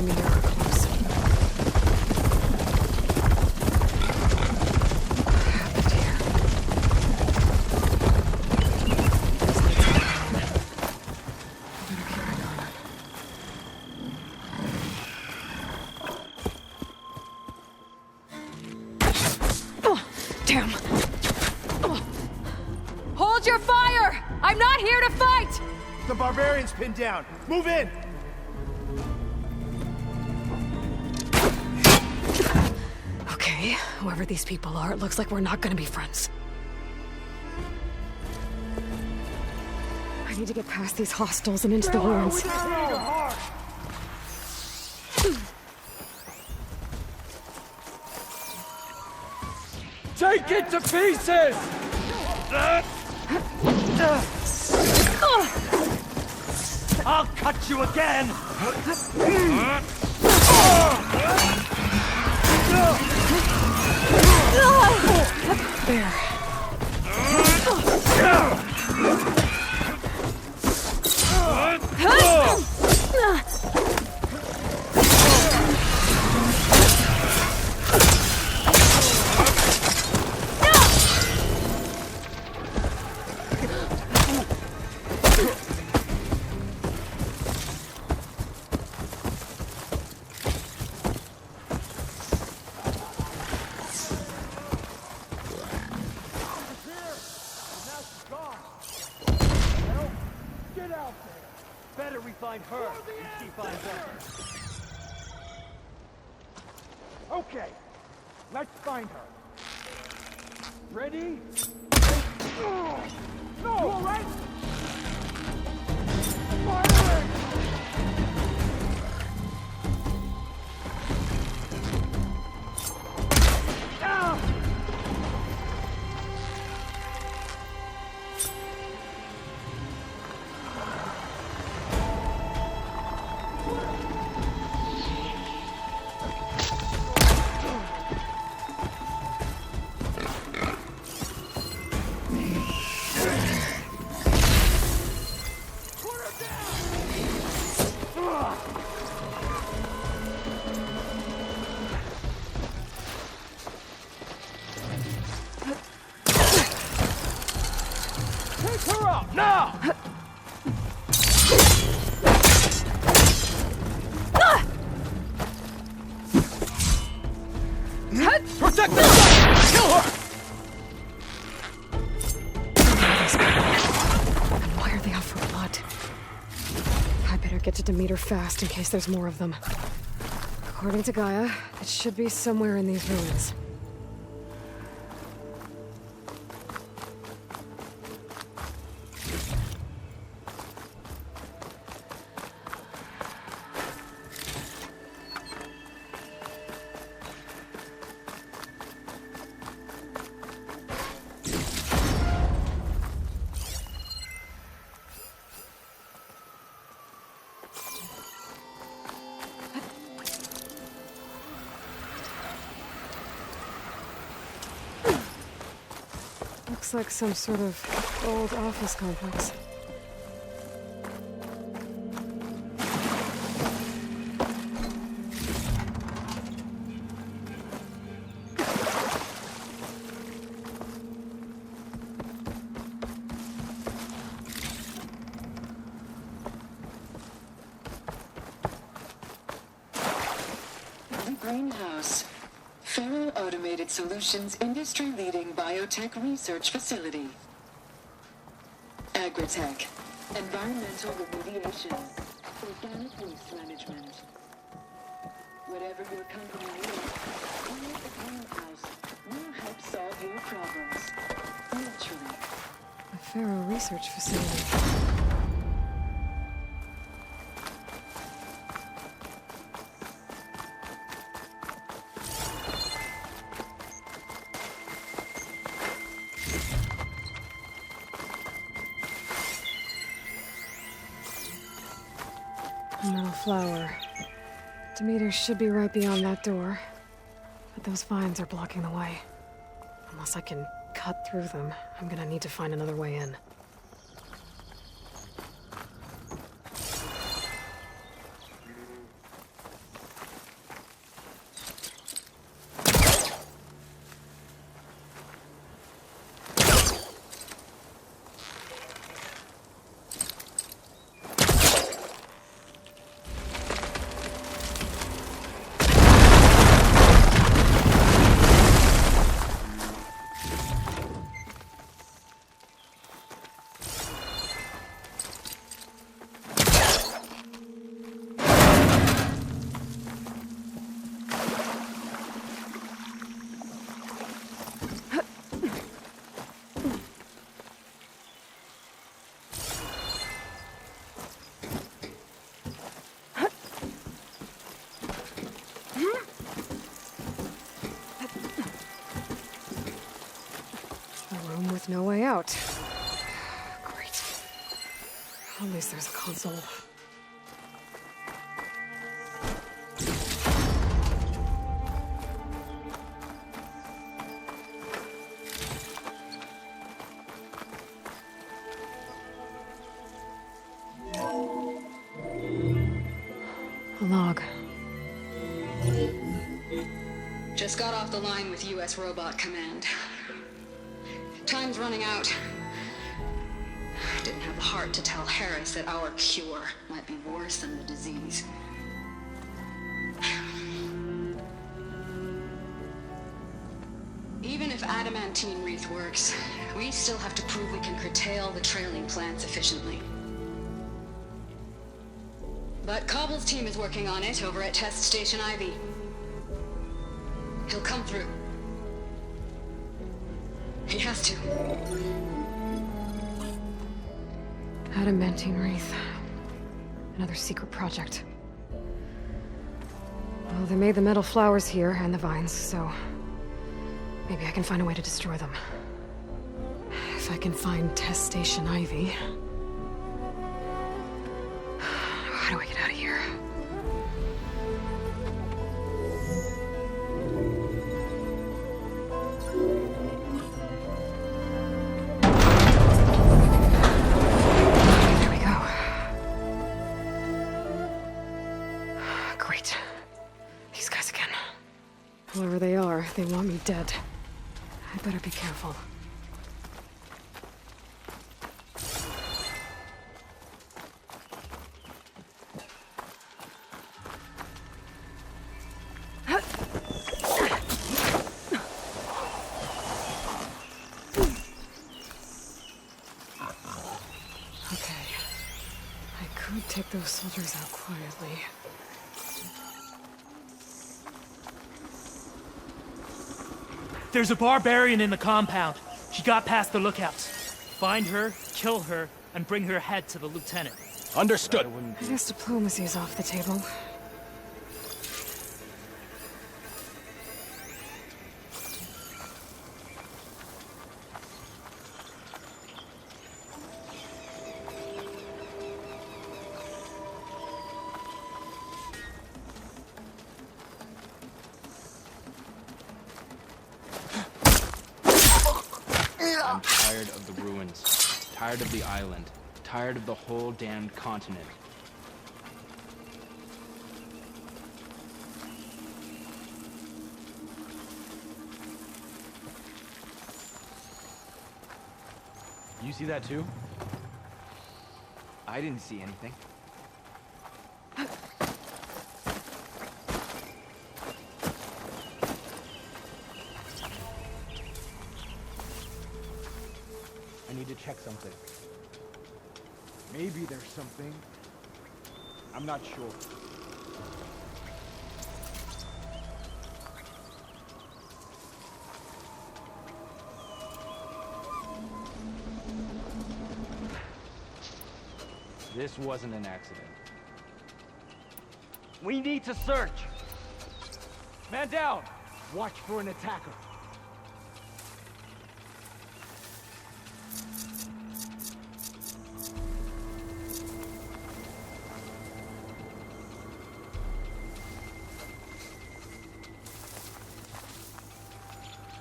Demeter are close. What happened here? These lights are on. I better keep my gun on. Oh, damn. Oh. Hold your fire! I'm not here to fight! The barbarian's pinned down. Move in! Okay, whoever these people are, it looks like we're not gonna be friends. I need to get past these hostels and into the ruins. Take it to pieces! I'll cut you again! There. Get out there! Better we find her than she finds us. Okay, let's find her. Ready? No! You all right? Fire it! Ah! Take her out, now! Protect the Kill her! And why are they out for blood? I better get to Demeter fast in case there's more of them. According to Gaia, it should be somewhere in these ruins. Looks like some sort of old office complex. Greenhouse. Faro Automated Solutions industry-leading biotech research facility. Agritech. Environmental remediation. Organic waste management. Whatever your company needs, we at the Greenhouse will help solve your problems. Naturally. A Faro research facility. A metal flower. Demeter should be right beyond that door. But those vines are blocking the way. Unless I can cut through them, I'm gonna need to find another way in. out. Great. At least there's a console. A log. Just got off the line with U.S. Robot Command. Time's running out. Didn't have the heart to tell Harris that our cure might be worse than the disease. Even if adamantine wreath works, we still have to prove we can curtail the trailing plants efficiently. But Cobble's team is working on it over at Test Station Ivy. He'll come through. He has to. Adamantine wreath. Another secret project. Well, they made the metal flowers here and the vines, so maybe I can find a way to destroy them. If I can find Test Station Ivy. How do I get out of here? There we go. Great. These guys again. Whoever they are, they want me dead. I better be careful. Take those soldiers out quietly. There's a barbarian in the compound. She got past the lookouts. Find her, kill her, and bring her head to the lieutenant. Understood. I guess diplomacy's off the table. I'm tired of the ruins, tired of the island, tired of the whole damned continent. You see that too? I didn't see anything. I need to check something. Maybe there's something. I'm not sure. This wasn't an accident. We need to search. Man down. Watch for an attacker.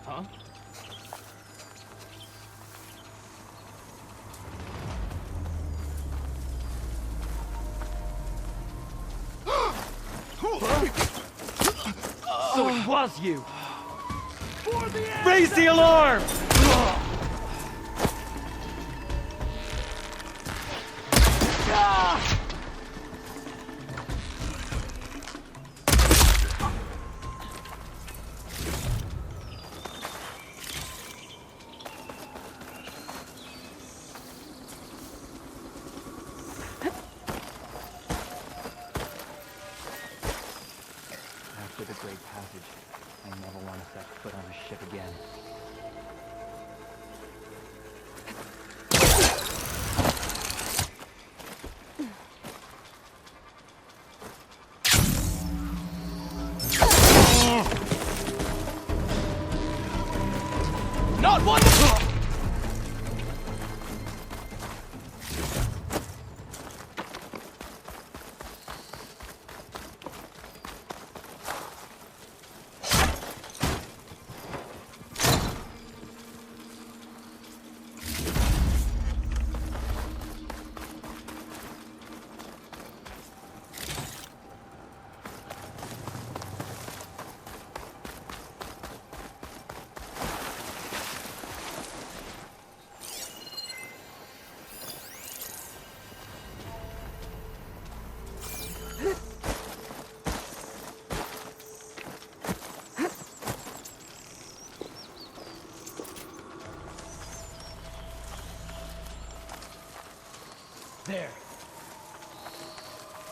Huh? So it was you! Raise the alarm! After the Great Passage, I never want to set foot on a ship again. Not one!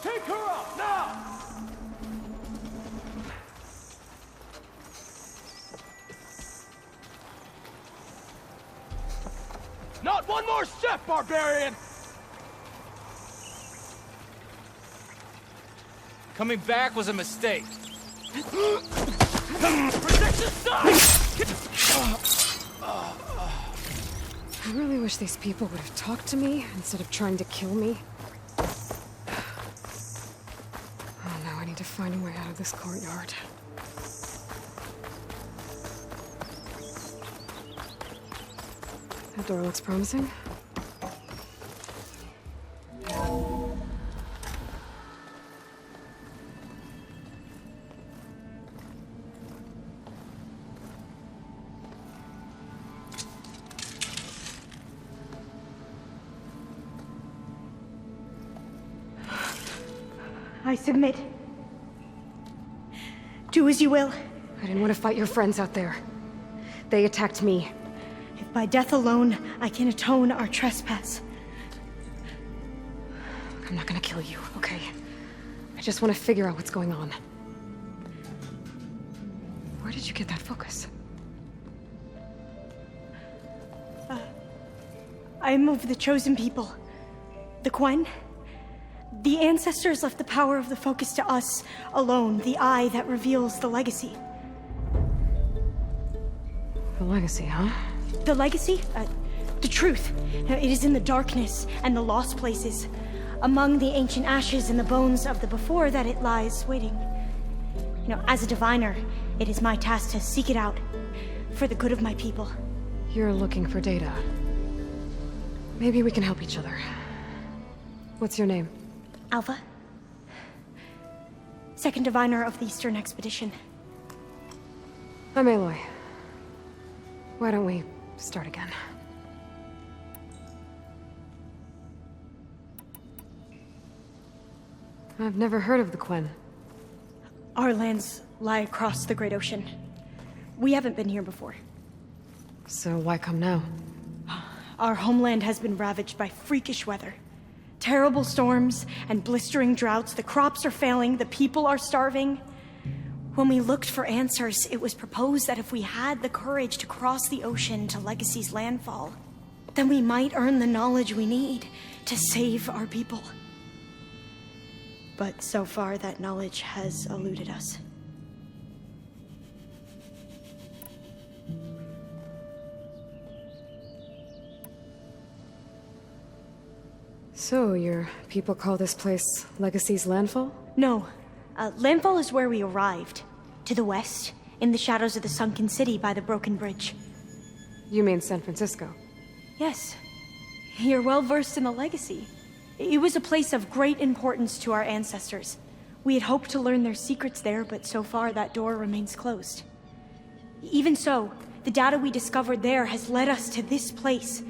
Take her up, now! Not one more step, barbarian! Coming back was a mistake. Protect the side! I really wish these people would have talked to me instead of trying to kill me. Oh no, I need to find a way out of this courtyard. That door looks promising. I submit. Do as you will. I didn't want to fight your friends out there. They attacked me. If by death alone I can atone our trespass. I'm not gonna kill you, okay? I just want to figure out what's going on. Where did you get that focus? I am of the chosen people. The Quen. The ancestors left the power of the focus to us alone, the eye that reveals the legacy. The legacy, huh? The legacy? The truth. It is in the darkness and the lost places, among the ancient ashes and the bones of the before that it lies waiting. You know, as a diviner, it is my task to seek it out for the good of my people. You're looking for data. Maybe we can help each other. What's your name? Alva? Second diviner of the Eastern Expedition. I'm Aloy. Why don't we start again? I've never heard of the Quen. Our lands lie across the Great Ocean. We haven't been here before. So why come now? Our homeland has been ravaged by freakish weather. Terrible storms and blistering droughts. The crops are failing, the people are starving. When we looked for answers, it was proposed that if we had the courage to cross the ocean to Legacy's landfall, then we might earn the knowledge we need to save our people. But so far, that knowledge has eluded us. So, your people call this place Legacy's landfall? No. Landfall is where we arrived. To the west, in the shadows of the sunken city by the broken bridge. You mean San Francisco? Yes. You're well versed in the legacy. It was a place of great importance to our ancestors. We had hoped to learn their secrets there, but so far that door remains closed. Even so, the data we discovered there has led us to this place.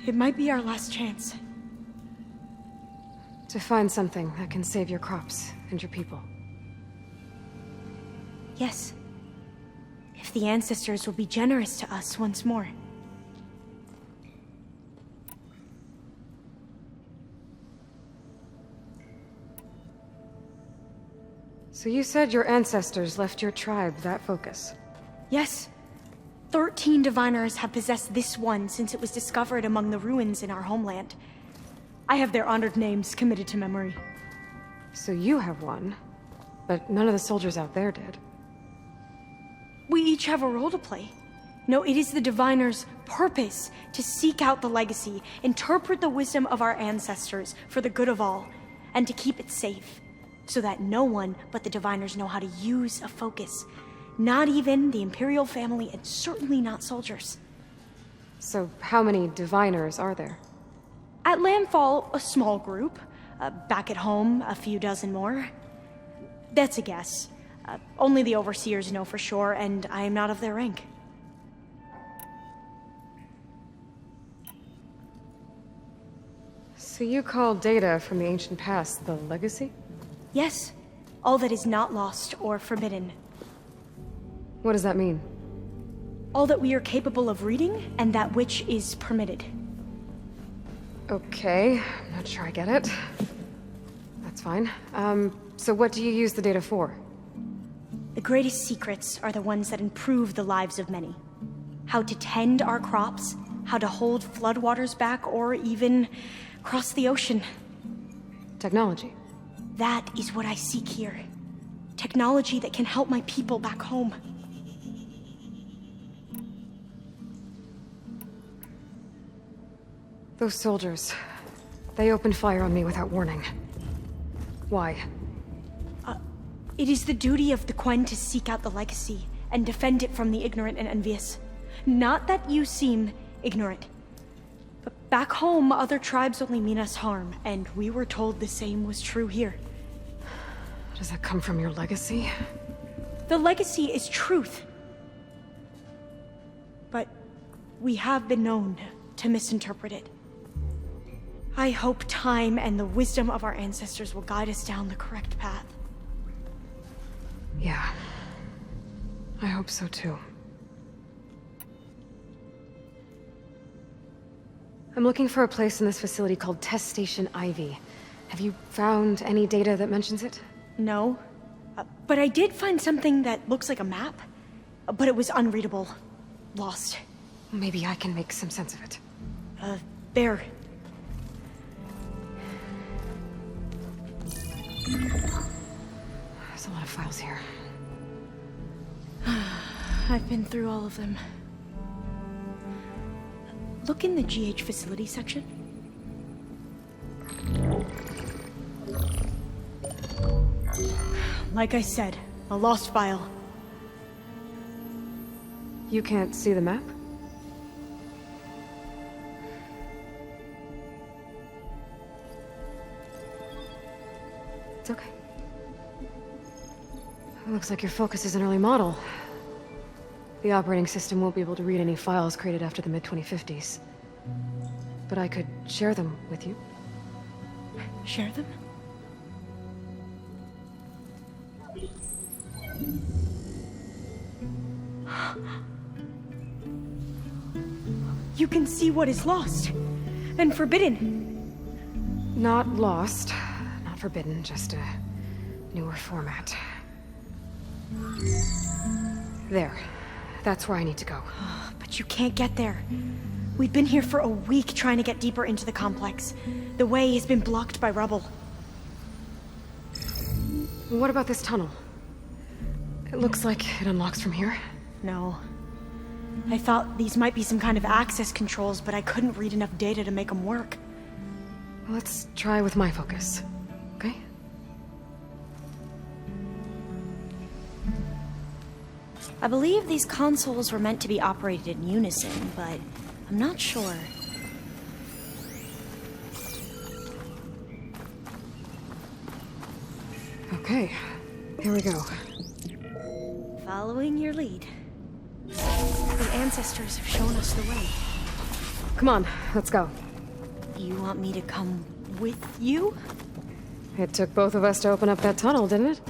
It might be our last chance. To find something that can save your crops and your people. Yes. If the ancestors will be generous to us once more. So you said your ancestors left your tribe that focus? Yes. 13 diviners have possessed this one since it was discovered among the ruins in our homeland. I have their honored names committed to memory. So you have one, but none of the soldiers out there did. We each have a role to play. No, it is the diviner's purpose to seek out the legacy, interpret the wisdom of our ancestors for the good of all, and to keep it safe, so that no one but the diviners know how to use a focus. Not even the Imperial family, and certainly not soldiers. So how many diviners are there? At landfall, a small group. Back at home, a few dozen more. That's a guess. Only the overseers know for sure, and I am not of their rank. So you call data from the ancient past the legacy? Yes. All that is not lost or forbidden. What does that mean? All that we are capable of reading, and that which is permitted. Okay, I'm not sure I get it. That's fine. So what do you use the data for? The greatest secrets are the ones that improve the lives of many. How to tend our crops, how to hold floodwaters back, or even cross the ocean. Technology. That is what I seek here. Technology that can help my people back home. Those soldiers, they opened fire on me without warning. Why? It is the duty of the Quen to seek out the legacy and defend it from the ignorant and envious. Not that you seem ignorant. But back home, other tribes only mean us harm, and we were told the same was true here. Does that come from your legacy? The legacy is truth. But we have been known to misinterpret it. I hope time and the wisdom of our ancestors will guide us down the correct path. Yeah. I hope so too. I'm looking for a place in this facility called Test Station Ivy. Have you found any data that mentions it? No. But I did find something that looks like a map. But it was unreadable. Lost. Maybe I can make some sense of it. There. There's a lot of files here. I've been through all of them. Look in the GH facility section. Like I said, a lost file. You can't see the map? It's okay. It looks like your focus is an early model. The operating system won't be able to read any files created after the mid-2050s. But I could share them with you. Share them? You can see what is lost and forbidden. Not lost, not forbidden, just a newer format. There. That's where I need to go. But you can't get there. We've been here for a week trying to get deeper into the complex. The way has been blocked by rubble. What about this tunnel? It looks like it unlocks from here. No. I thought these might be some kind of access controls, but I couldn't read enough data to make them work. Let's try with my focus, okay? I believe these consoles were meant to be operated in unison, but I'm not sure. Okay, here we go. Following your lead. The ancestors have shown us the way. Come on, let's go. You want me to come with you? It took both of us to open up that tunnel, didn't it?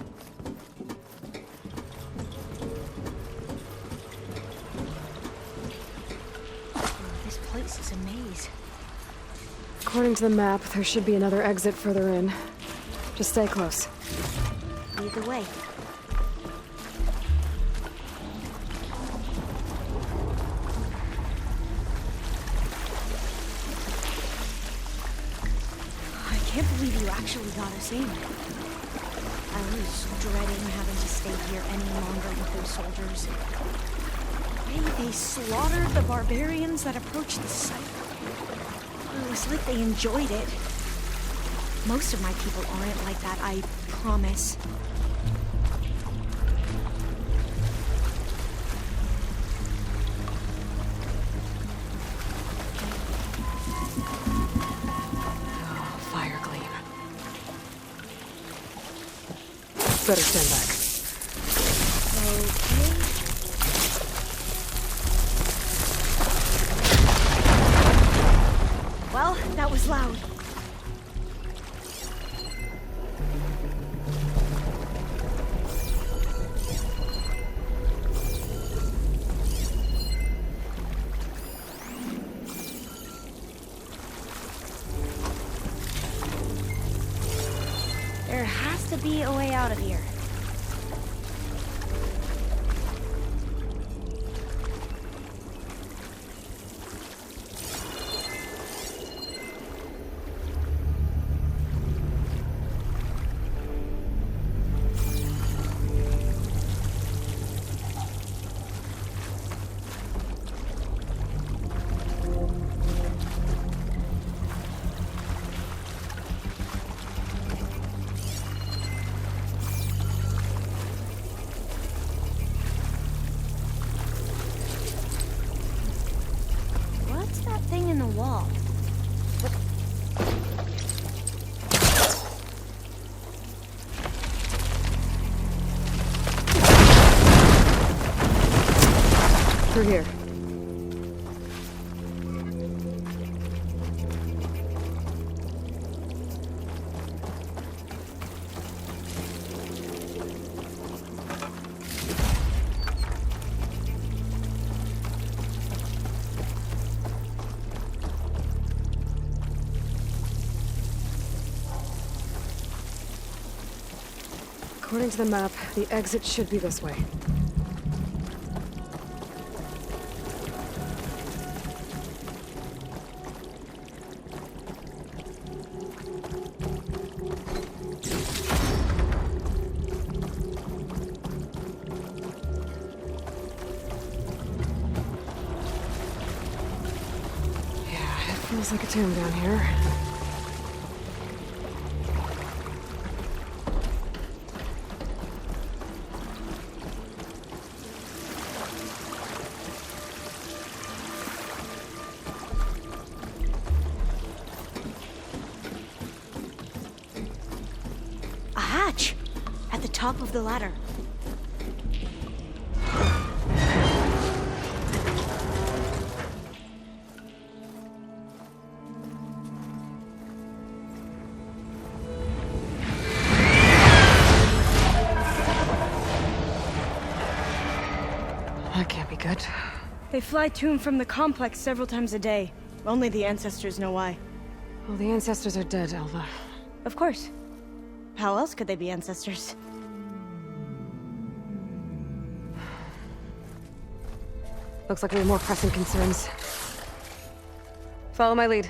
This place is a maze. According to the map, there should be another exit further in. Just stay close. Lead the way. I can't believe you actually got us in. I was dreading having to stay here any longer with those soldiers. Hey, they slaughtered the barbarians that approached the site. It was like they enjoyed it. Most of my people aren't like that, I promise. Fire gleam. Better stand back. Okay. Well, that was loud. There has to be a way out of here. What's that thing in the wall? Through here. According to the map, the exit should be this way. Yeah, it feels like a tomb down here. A hatch! At the top of the ladder. That can't be good. They fly to and from the complex several times a day. Only the ancestors know why. Well, the ancestors are dead, Elva. Of course. How else could they be ancestors? Looks like we have more pressing concerns. Follow my lead.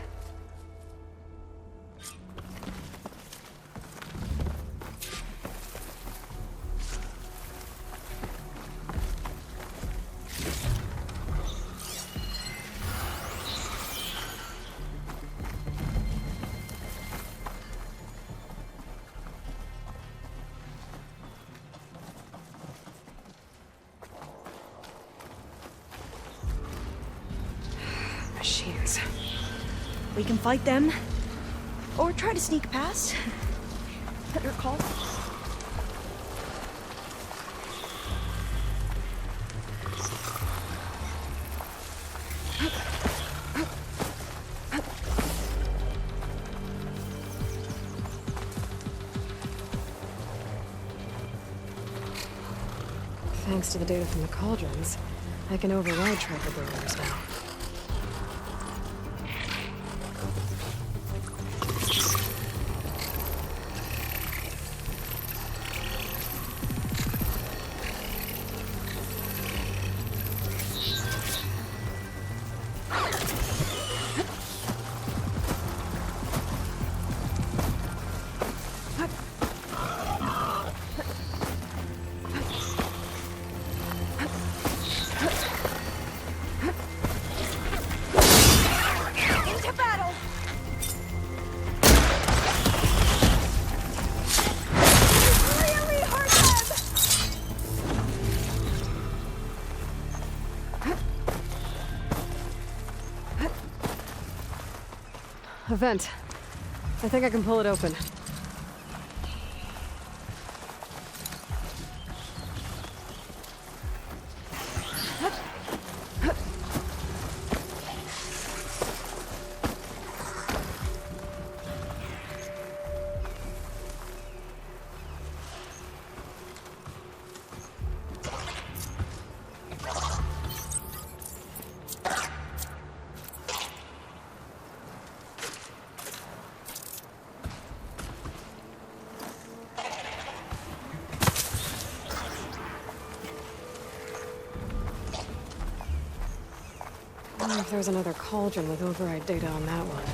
Machines. We can fight them. Or try to sneak past. Better call. Thanks to the data from the cauldrons, I can override tracker barriers now. Into battle! Really hurt them! A vent. I think I can pull it open. there's another cauldron with override data on that one.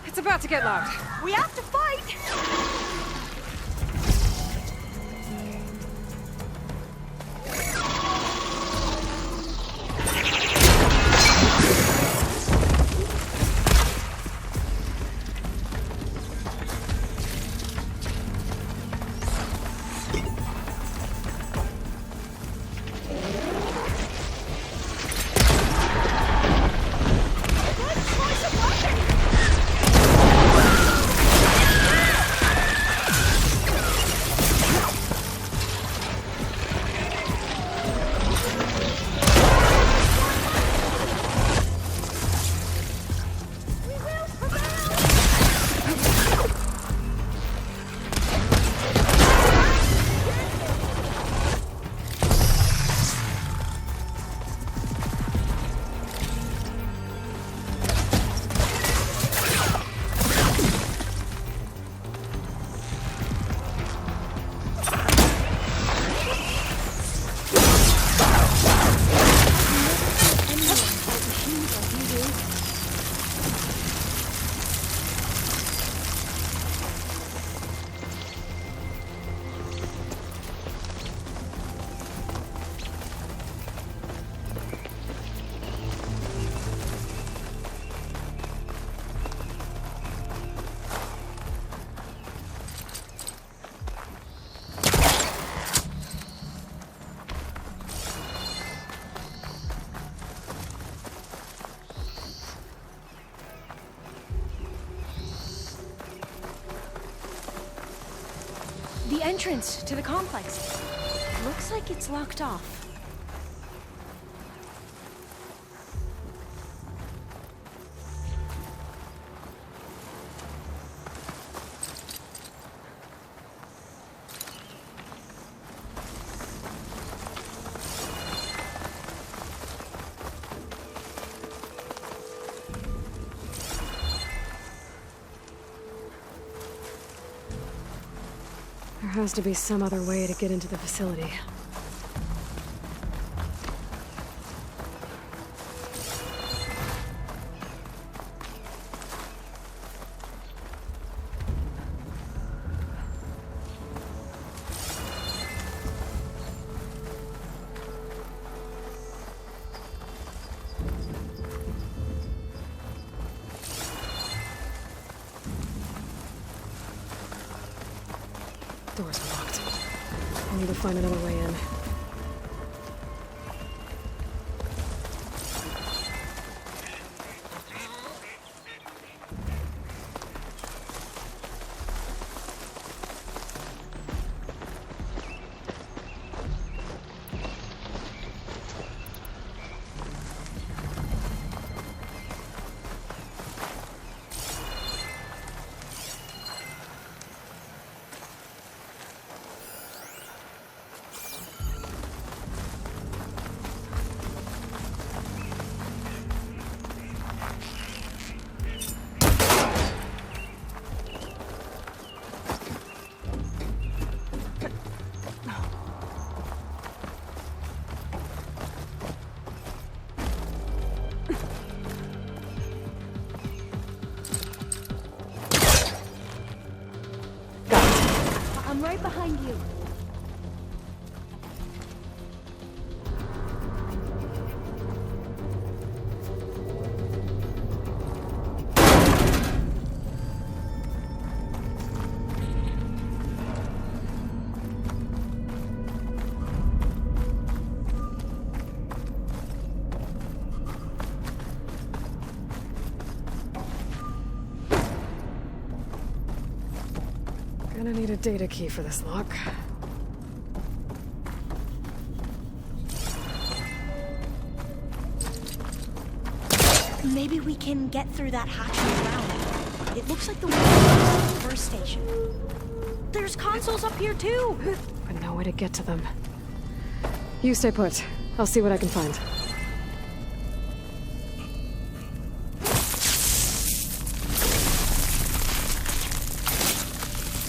It's about to get locked. We have to fight! The entrance to the complex. Looks like it's locked off. There has to be some other way to get into the facility. Doors are locked. I need to find another way in. I'm right behind you. Gonna need a data key for this lock. Maybe we can get through that hatchway around. It looks like the one at the first station. There's consoles up here too! But no way to get to them. You stay put. I'll see what I can find.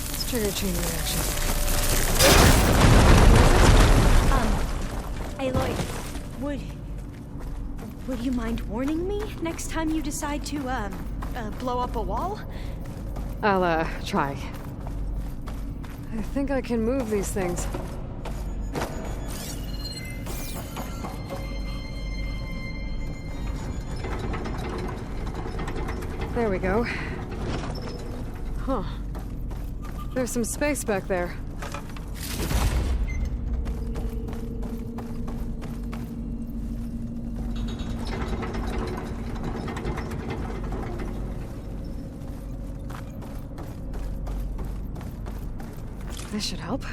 Let's trigger chain reaction. Aloy, would you mind warning me next time you decide to, blow up a wall? I'll, try. I think I can move these things. There we go. Huh. There's some space back there. This should help.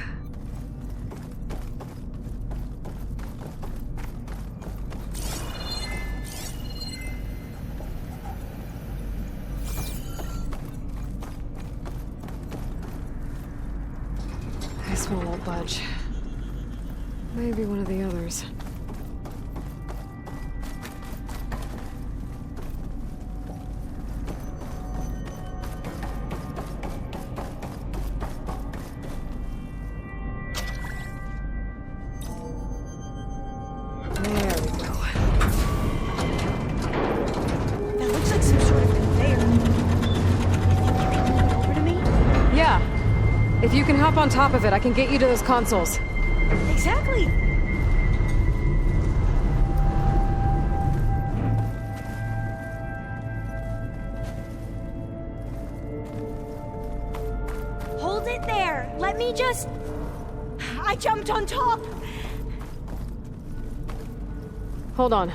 This one won't budge. Maybe one of the others. If you can hop on top of it, I can get you to those consoles. Exactly! Hold it there! Let me just... I jumped on top! Hold on.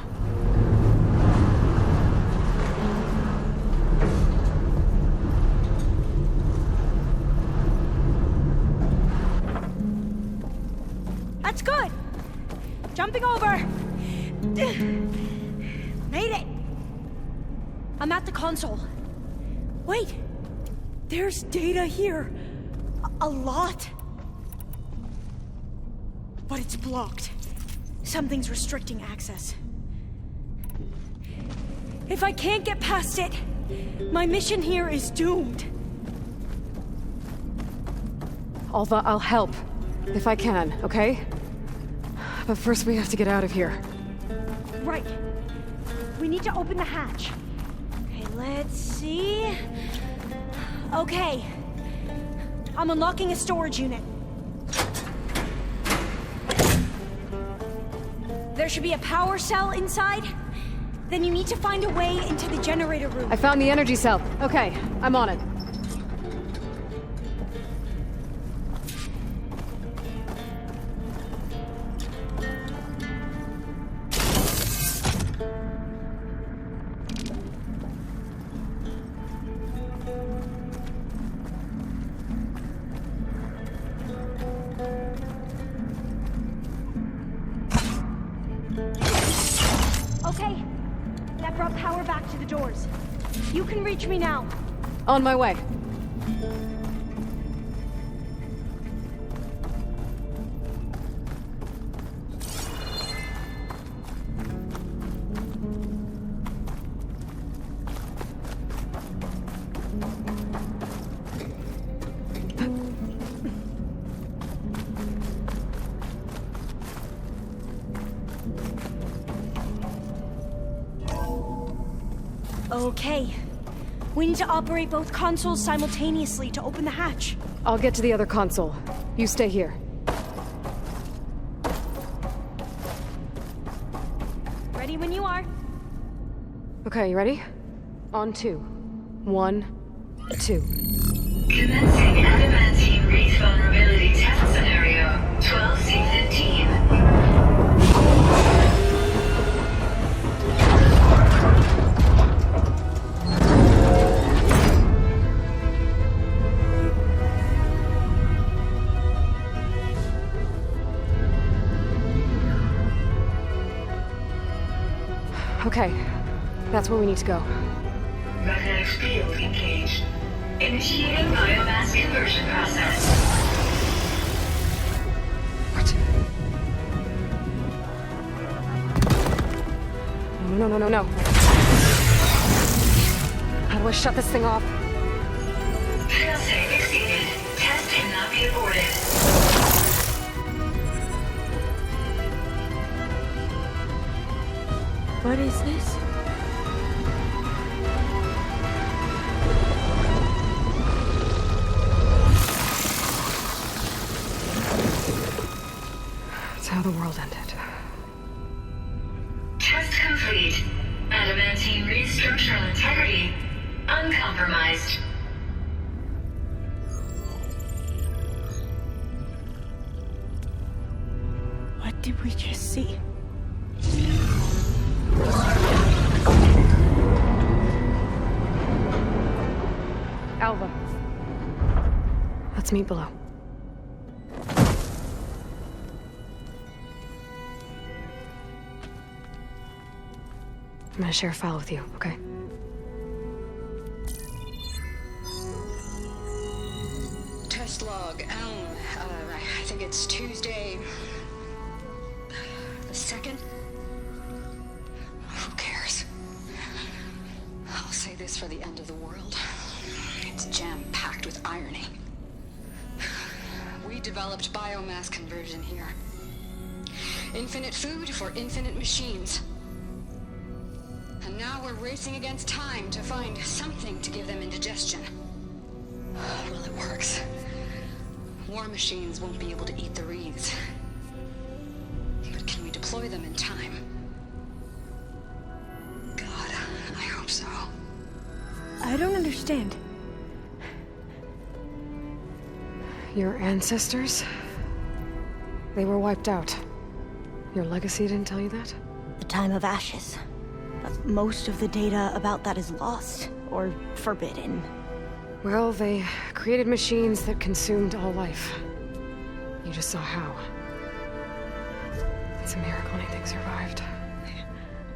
That's good! Jumping over! Made it! I'm at the console. Wait! There's data here. A lot. But it's blocked. Something's restricting access. If I can't get past it, my mission here is doomed. Alva, I'll help. If I can, okay? But first we have to get out of here. Right. We need to open the hatch. Okay, let's see... Okay. I'm unlocking a storage unit. There should be a power cell inside. Then you need to find a way into the generator room. I found the energy cell. Okay, I'm on it. Okay. That brought power back to the doors. You can reach me now. On my way. Okay. We need to operate both consoles simultaneously to open the hatch. I'll get to the other console. You stay here. Ready when you are. Okay, you ready? On 2. 1, 2. Commencing adamantine wreath vulnerability test scenario 12C15. Okay, that's where we need to go. Magnetic field engaged. Initiating biomass conversion process. What? No. How do I shut this thing off? Failsafe exceeded. Test cannot be aborted. What is this? That's how the world ended. Test complete. Adamantine reed structural integrity uncompromised. What did we just see? Alva. Let's meet below. I'm gonna share a file with you, okay? Test log, I think it's Tuesday the 2nd? Who cares? I'll say this for the end of the world. It's jam-packed with irony. We developed biomass conversion here. Infinite food for infinite machines. And now we're racing against time to find something to give them indigestion. Well, it works. War machines won't be able to eat the wreaths. But can we deploy them in time? God, I hope so. I don't understand. Your ancestors? They were wiped out. Your legacy didn't tell you that? The time of ashes. But most of the data about that is lost or forbidden. Well, they created machines that consumed all life. You just saw how. It's a miracle anything survived.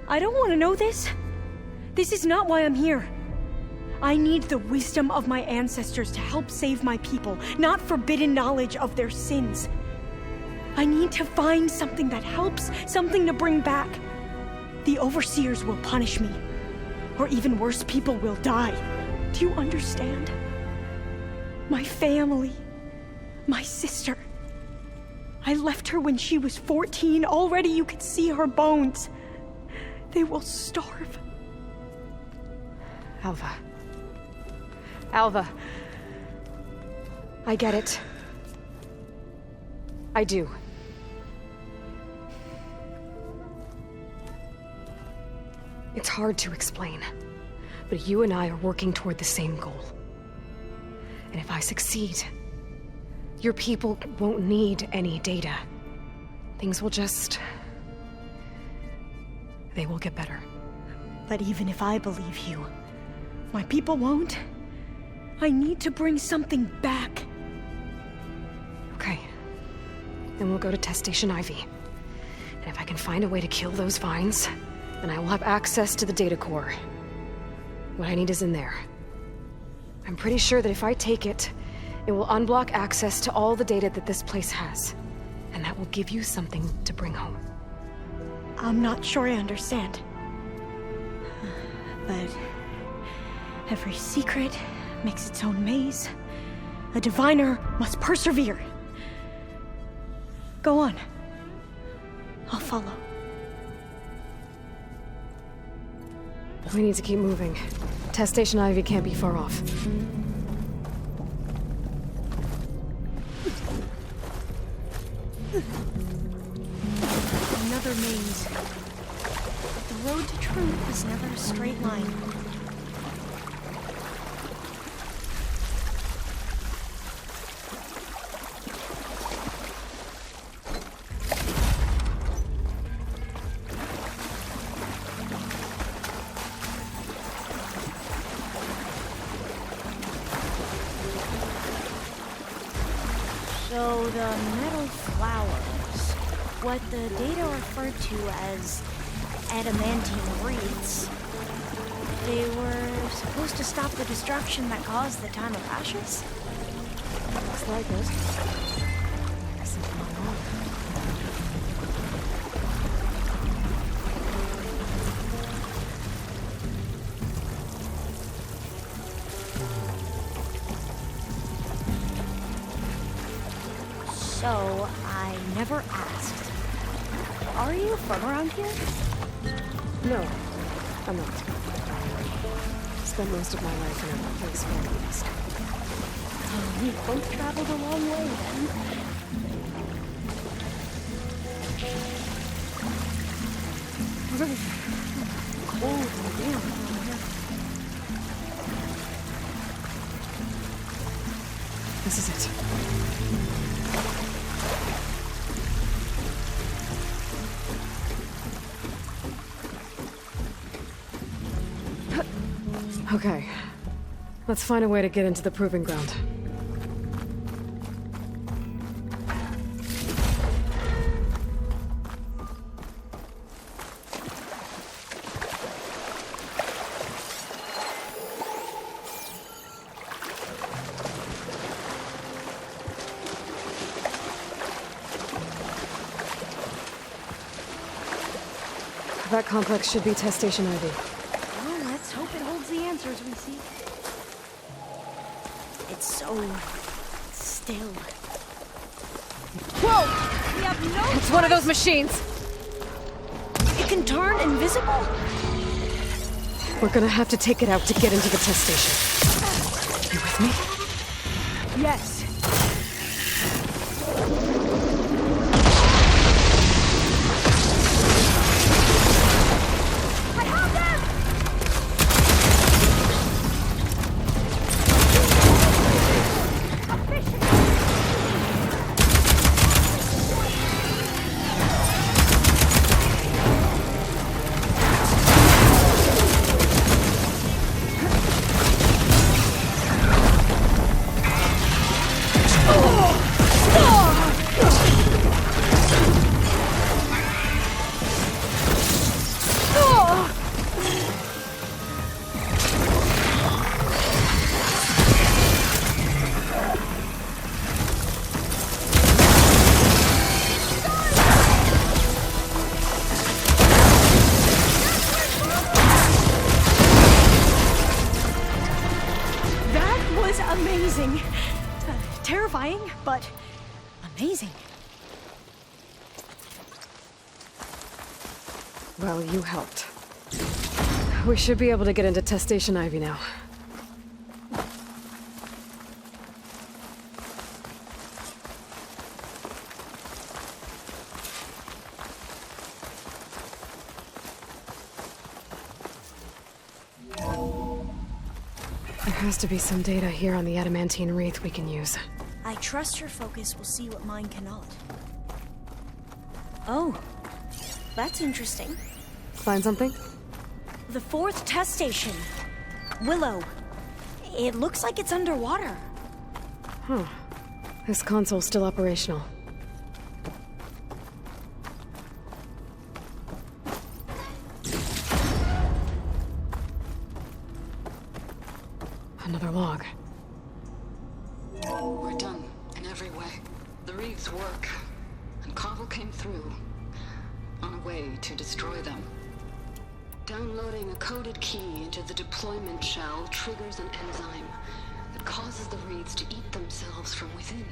I don't want to know this. This is not why I'm here. I need the wisdom of my ancestors to help save my people, not forbidden knowledge of their sins. I need to find something that helps, something to bring back. The overseers will punish me. Or even worse, people will die. Do you understand? My family. My sister. I left her when she was 14. Already you could see her bones. They will starve. Alva. Alva. I get it. I do. It's hard to explain, but you and I are working toward the same goal. And if I succeed, your people won't need any data. Things will just... they will get better. But even if I believe you, my people won't. I need to bring something back. Okay. Then we'll go to Test Station Ivy. And if I can find a way to kill those vines, then I will have access to the data core. What I need is in there. I'm pretty sure that if I take it, it will unblock access to all the data that this place has. And that will give you something to bring home. I'm not sure I understand. But every secret makes its own maze. A diviner must persevere. Go on. I'll follow. We need to keep moving. Test Station Ivy can't be far off. Another maze. The road to truth is never a straight line. So the metal flowers, what the data refer to as adamantine wreaths. They were supposed to stop the destruction that caused the Time of Ashes? Looks like it. There's something wrong. So, I never asked. Are you from around here? No, I'm not. Spent most of my life in a place far east. Oh, we both traveled a long way then. Cold and damp around here. This is it. Okay. Let's find a way to get into the proving ground. That complex should be test station Ivy. Well, let's hope it holds the answers we seek. It's so still. Whoa! We have no It's one of those machines! It can turn invisible? We're gonna have to take it out to get into the test station. You with me? Yes. Amazing. Terrifying, but amazing. Well, you helped. We should be able to get into test station Ivy now. There has to be some data here on the adamantine wreath we can use. I trust your focus will see what mine cannot. Oh, that's interesting. Find something? The fourth test station. Willow. It looks like it's underwater. Huh. This console's still operational. Another log. We're done in every way. The wreaths work, and Carvel came through on a way to destroy them. Downloading a coded key into the deployment shell triggers an enzyme that causes the wreaths to eat themselves from within.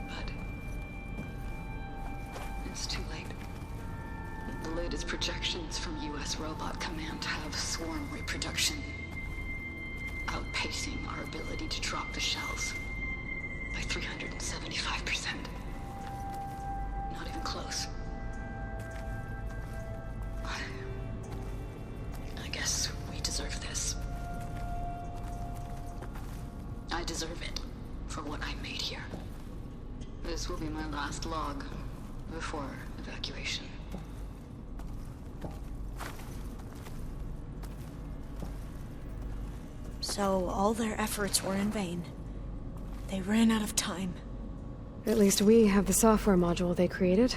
But it's too late. The latest projections from U.S. Robot Command have swarm reproduction, outpacing our ability to drop the shells by 375%. Not even close. I guess we deserve this. I deserve it for what I made here. This will be my last log before evacuation. So all their efforts were in vain. They ran out of time. At least we have the software module they created.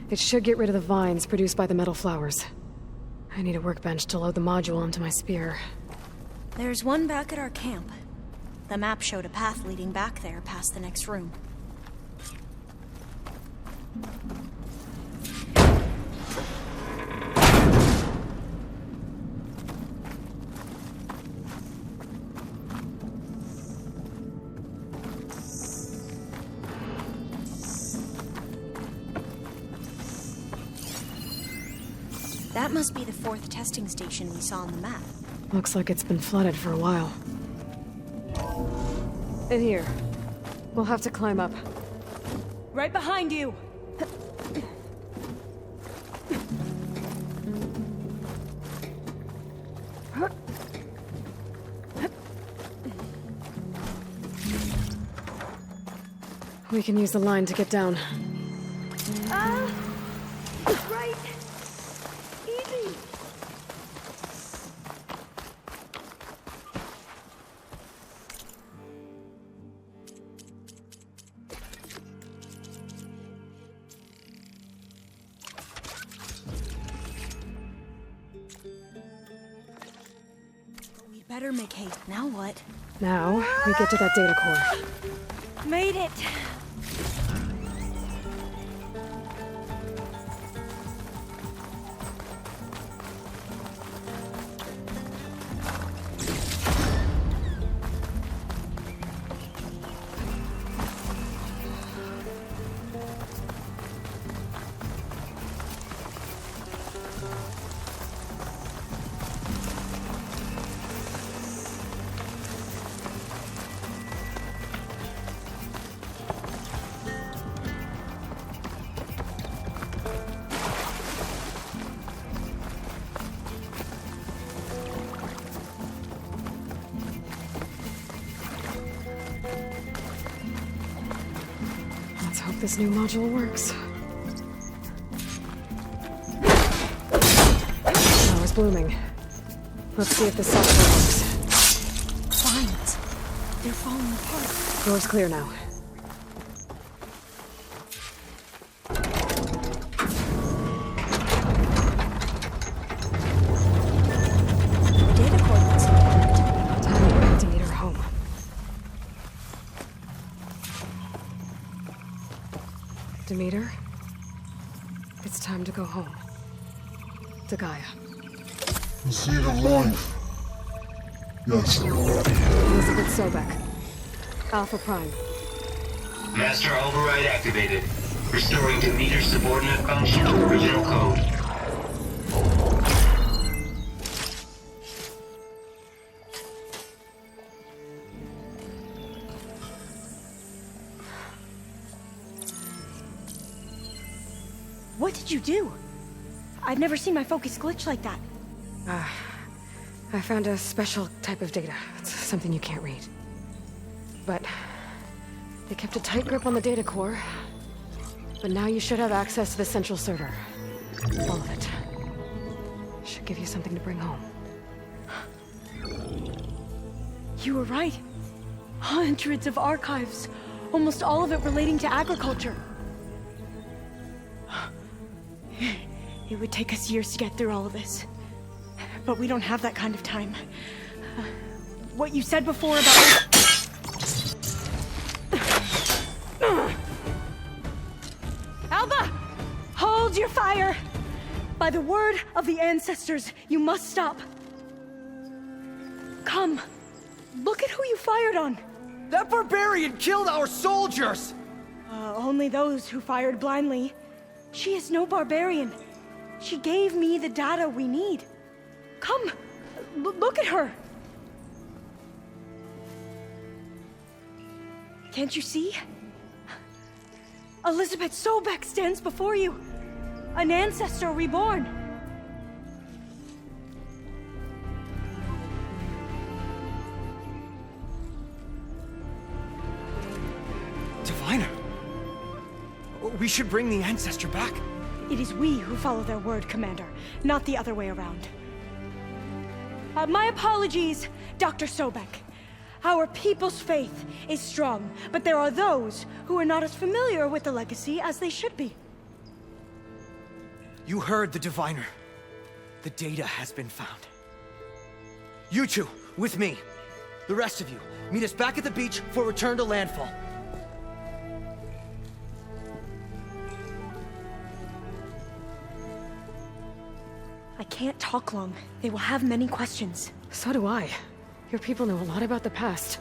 It should get rid of the vines produced by the metal flowers. I need a workbench to load the module onto my spear. There's one back at our camp. The map showed a path leading back there past the next room. That must be the 4th testing station we saw on the map. Looks like it's been flooded for a while. In here. We'll have to climb up. Right behind you! We can use the line to get down. Right! Easy! We'd better make haste. Now what? Now, we get to that data core. Made it! Let's hope this new module works. Flower's blooming. Let's see if the software works. Vines. They're falling apart. Door's clear now. The data cord looks intact. Time to meet her home. Demeter, it's time to go home. To Gaia. The seed of life. Yes. Elizabeth Sobek. Alpha Prime. Master override activated. Restoring Demeter's subordinate function to original code. What did you do? I've never seen my focus glitch like that. I found a special type of data. It's something you can't read. But they kept a tight grip on the data core. But now you should have access to the central server. All of it. Should give you something to bring home. You were right. Hundreds of archives. Almost all of it relating to agriculture. It would take us years to get through all of this. But we don't have that kind of time. What you said before about... Alba! Hold your fire! By the word of the ancestors, you must stop. Come. Look at who you fired on. That barbarian killed our soldiers! Only those who fired blindly. She is no barbarian. She gave me the data we need. Come, look at her. Can't you see? Elizabeth Sobek stands before you. An ancestor reborn. Diviner. We should bring the ancestor back. It is we who follow their word, Commander, not the other way around. My apologies, Dr. Sobek. Our people's faith is strong, but there are those who are not as familiar with the legacy as they should be. You heard the diviner. The data has been found. You two, with me. The rest of you, meet us back at the beach for return to landfall. I can't talk long. They will have many questions. So do I. Your people know a lot about the past.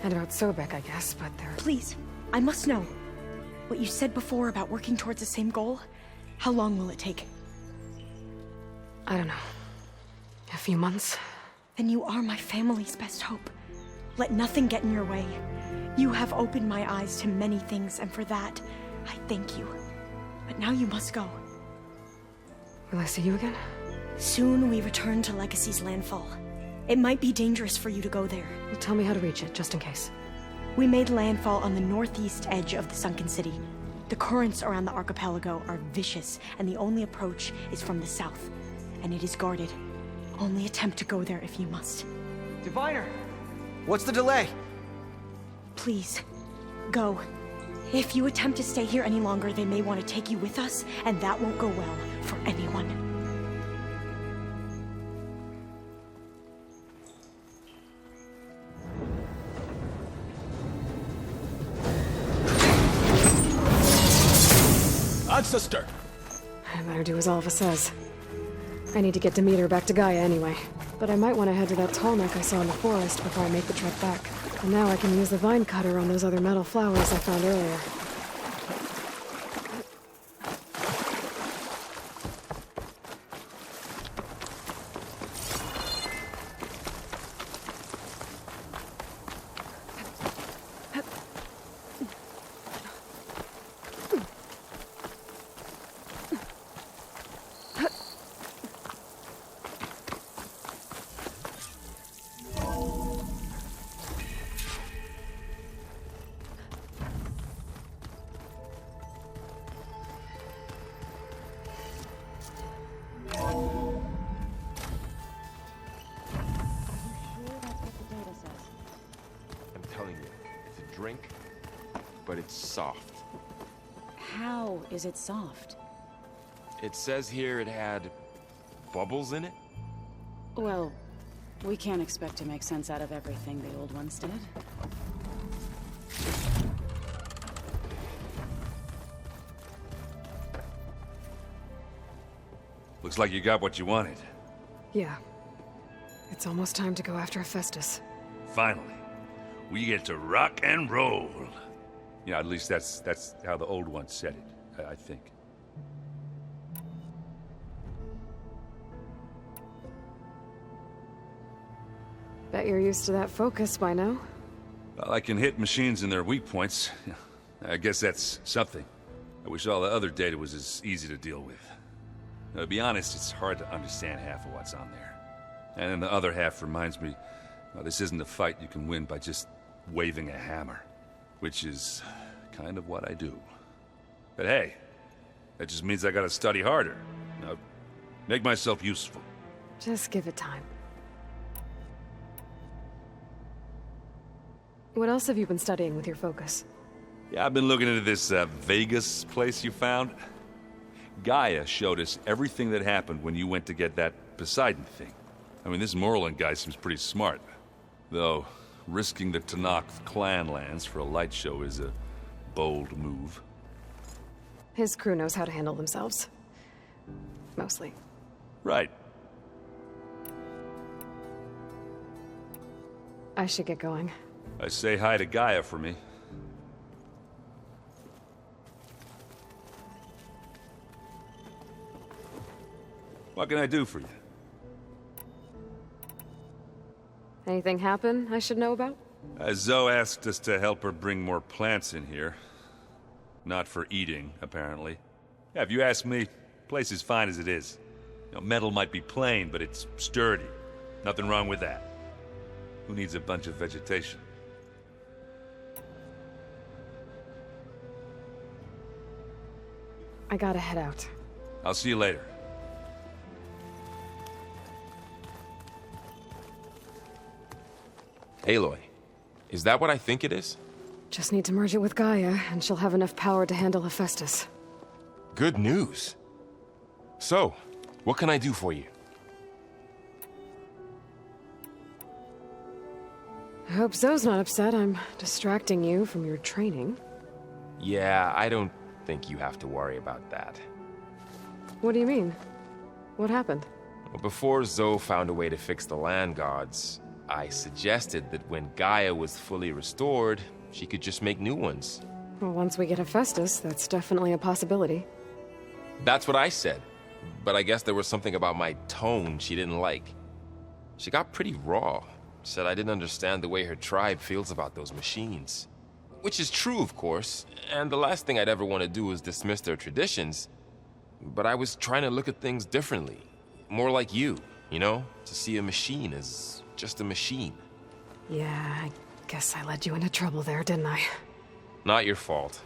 And about Sobek, I guess, but they're... Please, I must know. What you said before about working towards the same goal, how long will it take? I don't know. A few months? Then you are my family's best hope. Let nothing get in your way. You have opened my eyes to many things, and for that, I thank you. But now you must go. Will I see you again? Soon we return to Legacy's landfall. It might be dangerous for you to go there. Well, tell me how to reach it, just in case. We made landfall on the northeast edge of the sunken city. The currents around the archipelago are vicious, and the only approach is from the south. And it is guarded. Only attempt to go there if you must. Diviner! What's the delay? Please, go. If you attempt to stay here any longer, they may want to take you with us, and that won't go well for anyone. Ancestor! I better do as Alva says. I need to get Demeter back to Gaia anyway. But I might want to head to that tall neck I saw in the forest before I make the trek back. And now I can use the vine cutter on those other metal flowers I found earlier. Drink, but it's soft. How is it soft? It says here it had bubbles in it? Well, we can't expect to make sense out of everything the old ones did. Looks like you got what you wanted. Yeah. It's almost time to go after Hephaestus. Finally. We get to rock and roll. Yeah, at least that's how the old ones said it, I think. Bet you're used to that focus by now. Well, I can hit machines in their weak points. I guess that's something. I wish all the other data was as easy to deal with. Now, to be honest, it's hard to understand half of what's on there. And then the other half reminds me, well, this isn't a fight you can win by just waving a hammer. Which is kind of what I do. But hey, that just means I gotta study harder. Now, make myself useful. Just give it time. What else have you been studying with your focus? Yeah, I've been looking into this Vegas place you found. Gaia showed us everything that happened when you went to get that Poseidon thing. I mean, this Morland guy seems pretty smart. Though, risking the Tanakh clan lands for a light show is a bold move. His crew knows how to handle themselves. Mostly. Right. I should get going. I say hi to Gaia for me. What can I do for you? Anything happen I should know about? Zoe asked us to help her bring more plants in here. Not for eating, apparently. Yeah, if you ask me, the place is fine as it is. You know, metal might be plain, but it's sturdy. Nothing wrong with that. Who needs a bunch of vegetation? I gotta head out. I'll see you later. Aloy, Is that what I think it is? Just need to merge it with Gaia, and she'll have enough power to handle Hephaestus. Good news. So, what can I do for you? I hope Zoe's not upset I'm distracting you from your training. Yeah, I don't think you have to worry about that. What do you mean? What happened? Well, before Zoe found a way to fix the land gods, I suggested that when Gaia was fully restored, she could just make new ones. Well, once we get Hephaestus, that's definitely a possibility. That's what I said. But I guess there was something about my tone she didn't like. She got pretty raw. Said I didn't understand the way her tribe feels about those machines. Which is true, of course, and the last thing I'd ever want to do is dismiss their traditions. But I was trying to look at things differently. More like you know? To see a machine as just a machine. Yeah, I guess I led you into trouble there, didn't I? Not your fault.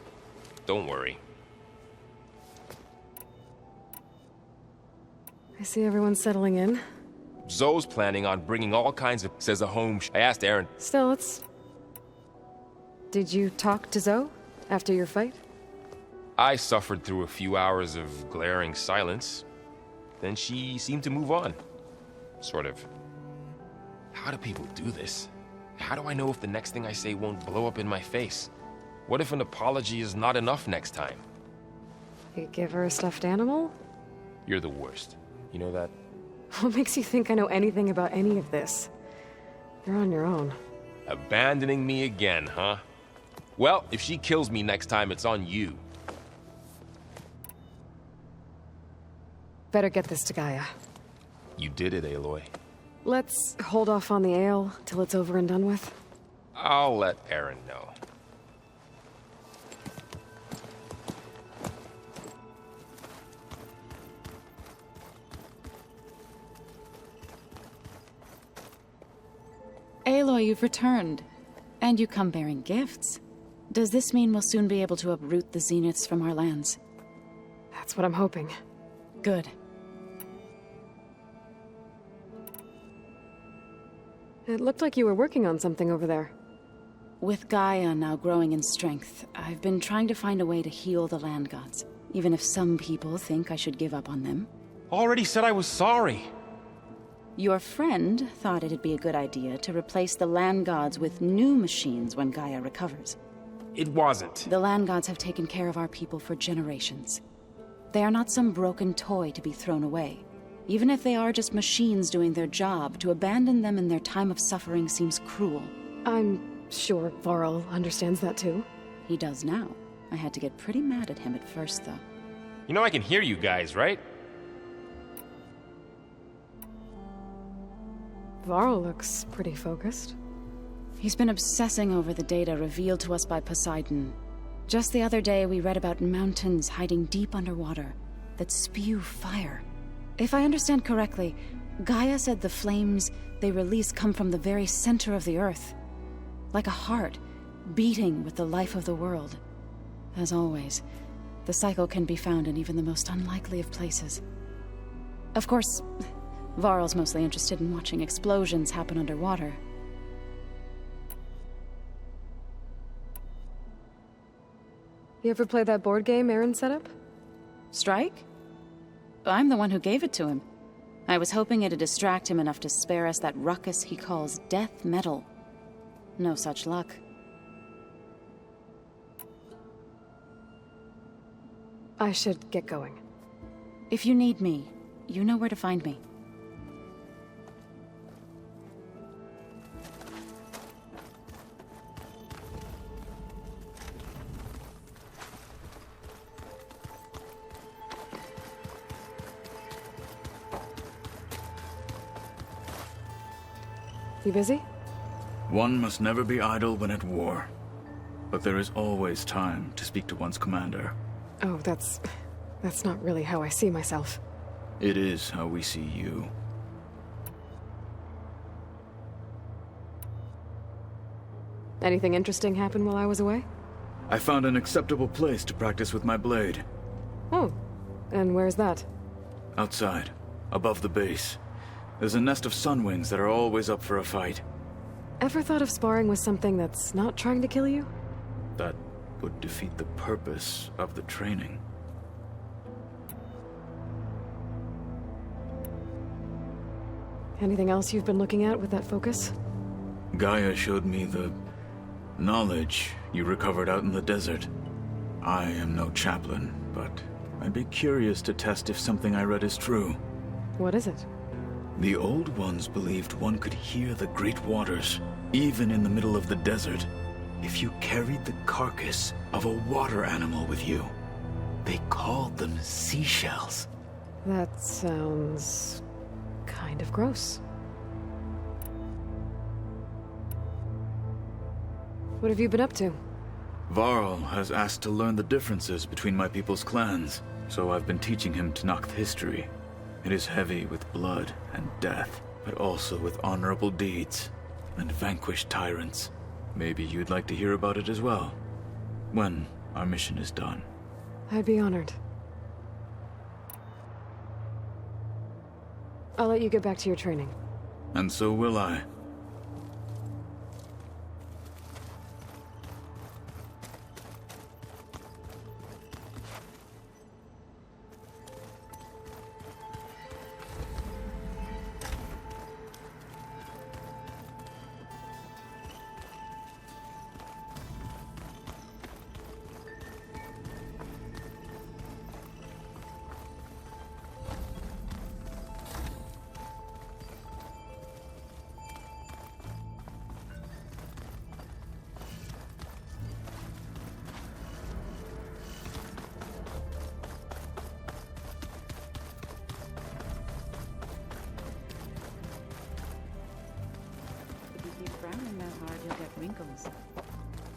Don't worry. I see everyone's settling in. Zoe's planning on bringing all kinds of... says a home... I asked Aaron... Still, it's... Did you talk to Zoe after your fight? I suffered through a few hours of glaring silence. Then she seemed to move on. Sort of. How do people do this? How do I know if the next thing I say won't blow up in my face? What if an apology is not enough next time? You give her a stuffed animal? You're the worst. You know that? What makes you think I know anything about any of this? You're on your own. Abandoning me again, huh? Well, if she kills me next time, it's on you. Better get this to Gaia. You did it, Aloy. Let's hold off on the ale till it's over and done with. I'll let Aaron know. Aloy, you've returned. And you come bearing gifts. Does this mean we'll soon be able to uproot the Zeniths from our lands? That's what I'm hoping. Good. It looked like you were working on something over there. With Gaia now growing in strength, I've been trying to find a way to heal the land gods, even if some people think I should give up on them. Already said I was sorry. Your friend thought it'd be a good idea to replace the land gods with new machines when Gaia recovers. It wasn't. The land gods have taken care of our people for generations. They are not some broken toy to be thrown away. Even if they are just machines doing their job, to abandon them in their time of suffering seems cruel. I'm sure Varl understands that too. He does now. I had to get pretty mad at him at first, though. You know I can hear you guys, right? Varl looks pretty focused. He's been obsessing over the data revealed to us by Poseidon. Just the other day, we read about mountains hiding deep underwater that spew fire. If I understand correctly, Gaia said the flames they release come from the very center of the Earth. Like a heart, beating with the life of the world. As always, the cycle can be found in even the most unlikely of places. Of course, Varl's mostly interested in watching explosions happen underwater. You ever play that board game Aaron set up? Strike? I'm the one who gave it to him. I was hoping it'd distract him enough to spare us that ruckus he calls death metal. No such luck. I should get going. If you need me, you know where to find me. You busy? One must never be idle when at war. But there is always time to speak to one's commander. Oh, that's not really how I see myself. It is how we see you. Anything interesting happen while I was away? I found an acceptable place to practice with my blade. Oh, and where's that? Outside, above the base. There's a nest of sunwings that are always up for a fight. Ever thought of sparring with something that's not trying to kill you? That would defeat the purpose of the training. Anything else you've been looking at with that focus? Gaia showed me the knowledge you recovered out in the desert. I am no chaplain, but I'd be curious to test if something I read is true. What is it? The Old Ones believed one could hear the great waters, even in the middle of the desert, if you carried the carcass of a water animal with you. They called them seashells. That sounds kind of gross. What have you been up to? Varl has asked to learn the differences between my people's clans, so I've been teaching him Tenakth history. It is heavy with blood and death, but also with honorable deeds and vanquished tyrants. Maybe you'd like to hear about it as well, when our mission is done. I'd be honored. I'll let you get back to your training. And so will I.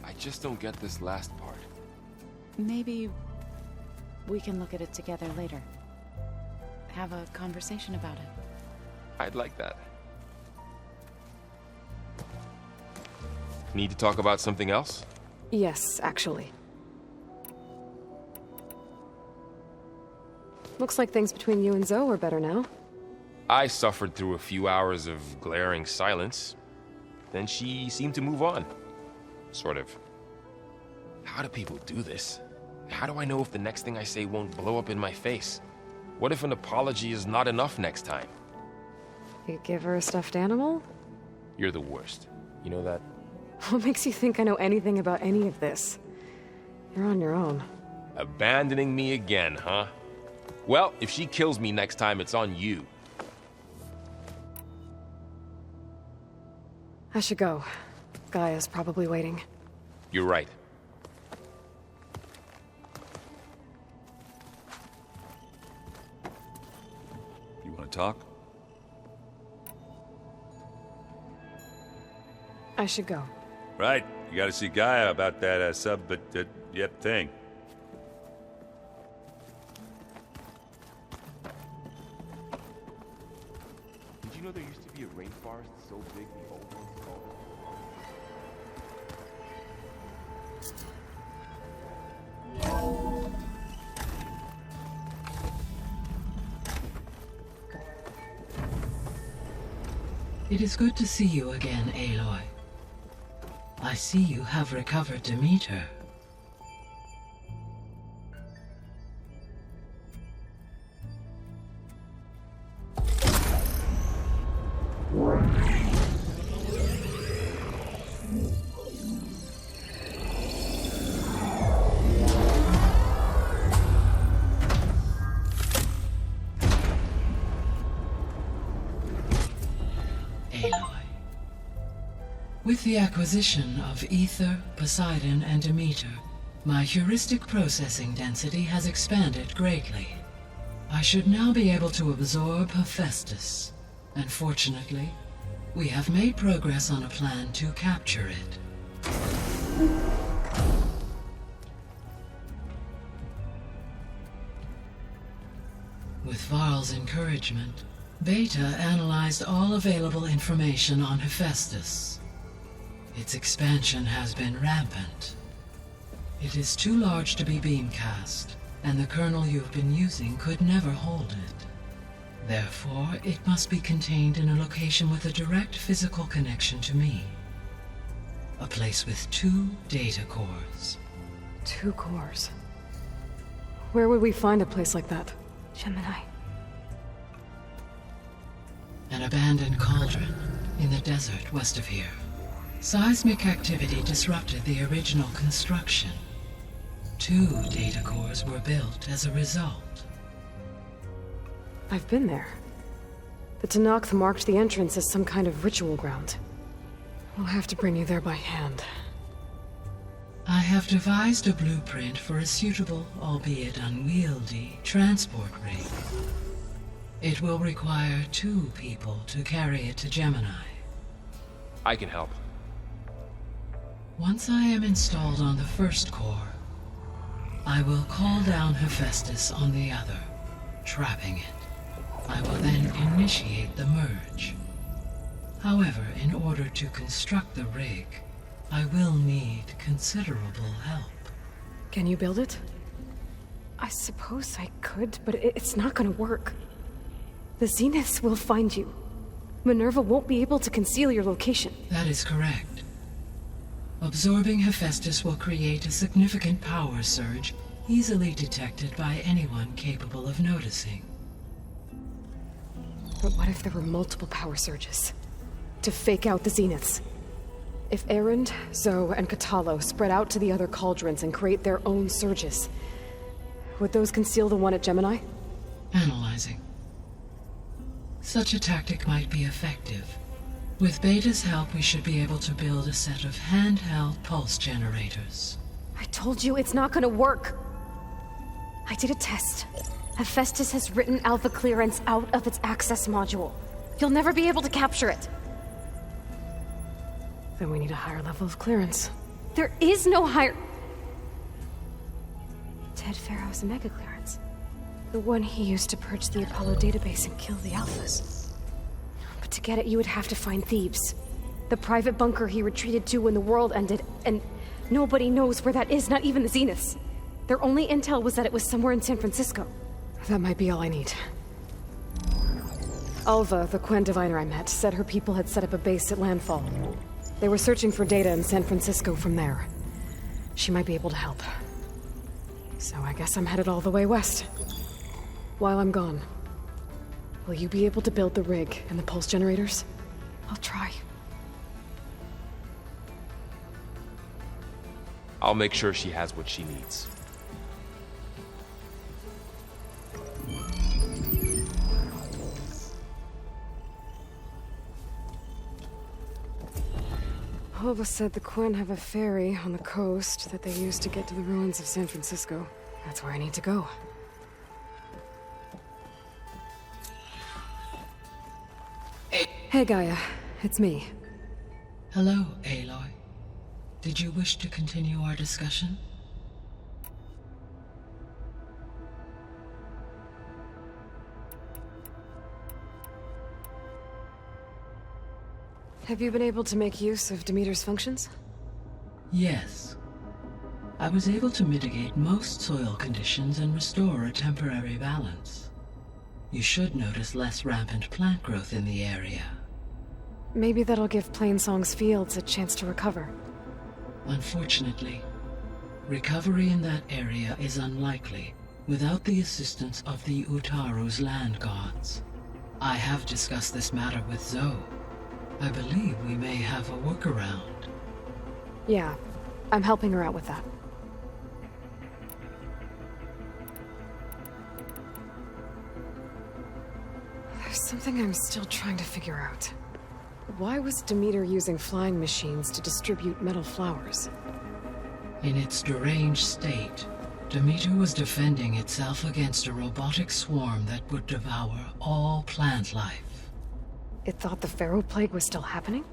I just don't get this last part. Maybe we can look at it together later. Have a conversation about it. I'd like that. Need to talk about something else? Yes, actually. Looks like things between you and Zoe are better now. I suffered through a few hours of glaring silence. Then she seemed to move on. Sort of. How do people do this? How do I know if the next thing I say won't blow up in my face? What if an apology is not enough next time? You give her a stuffed animal? You're the worst. You know that? What makes you think I know anything about any of this? You're on your own. Abandoning me again, huh? Well, if she kills me next time, it's on you. I should go. Gaia's probably waiting. You're right. You want to talk? I should go. Right. You gotta see Gaia about that yep thing. Did you know there used to be a rainforest so big the old ones called it? It is good to see you again, Aloy. I see you have recovered Demeter. With the acquisition of Ether, Poseidon, and Demeter, my heuristic processing density has expanded greatly. I should now be able to absorb Hephaestus, and fortunately, we have made progress on a plan to capture it. With Varl's encouragement, Beta analyzed all available information on Hephaestus. Its expansion has been rampant. It is too large to be beamcast, and the kernel you've been using could never hold it. Therefore, it must be contained in a location with a direct physical connection to me. a place with 2 data cores. 2 cores. Where would we find a place like that? Gemini. An abandoned cauldron in the desert west of here. Seismic activity disrupted the original construction. 2 data cores were built as a result. I've been there. The Tanakh marked the entrance as some kind of ritual ground. We'll have to bring you there by hand. I have devised a blueprint for a suitable, albeit unwieldy, transport rig. It will require 2 people to carry it to Gemini. I can help. Once I am installed on the first core, I will call down Hephaestus on the other, trapping it. I will then initiate the merge. However, in order to construct the rig, I will need considerable help. Can you build it? I suppose I could, but it's not gonna work. The Zeniths will find you. Minerva won't be able to conceal your location. That is correct. Absorbing Hephaestus will create a significant power surge, easily detected by anyone capable of noticing. But what if there were multiple power surges? To fake out the Zeniths? If Erend, Zoe, and Katalo spread out to the other cauldrons and create their own surges, would those conceal the one at Gemini? Analyzing. Such a tactic might be effective. With Beta's help, we should be able to build a set of handheld pulse generators. I told you it's not gonna work. I did a test. Hephaestus has written Alpha clearance out of its access module. You'll never be able to capture it. Then we need a higher level of clearance. There is no higher... Ted Pharaoh's mega clearance. The one he used to purge the Apollo database and kill the Alphas. But to get it, you would have to find Thebes. The private bunker he retreated to when the world ended, and nobody knows where that is, not even the Zeniths. Their only intel was that it was somewhere in San Francisco. That might be all I need. Alva, the Quen diviner I met, said her people had set up a base at landfall. They were searching for data in San Francisco from there. She might be able to help. So I guess I'm headed all the way west. While I'm gone, will you be able to build the rig and the pulse generators? I'll try. I'll make sure she has what she needs. Alva said the Quen have a ferry on the coast that they use to get to the ruins of San Francisco. That's where I need to go. Hey, Gaia. It's me. Hello, Aloy. Did you wish to continue our discussion? Have you been able to make use of Demeter's functions? Yes. I was able to mitigate most soil conditions and restore a temporary balance. You should notice less rampant plant growth in the area. Maybe that'll give Plainsong's fields a chance to recover. Unfortunately, recovery in that area is unlikely without the assistance of the Utaru's land gods. I have discussed this matter with Zoe. I believe we may have a workaround. Yeah, I'm helping her out with that. There's something I'm still trying to figure out. Why was Demeter using flying machines to distribute metal flowers? In its deranged state, Demeter was defending itself against a robotic swarm that would devour all plant life. It thought the Pharaoh Plague was still happening?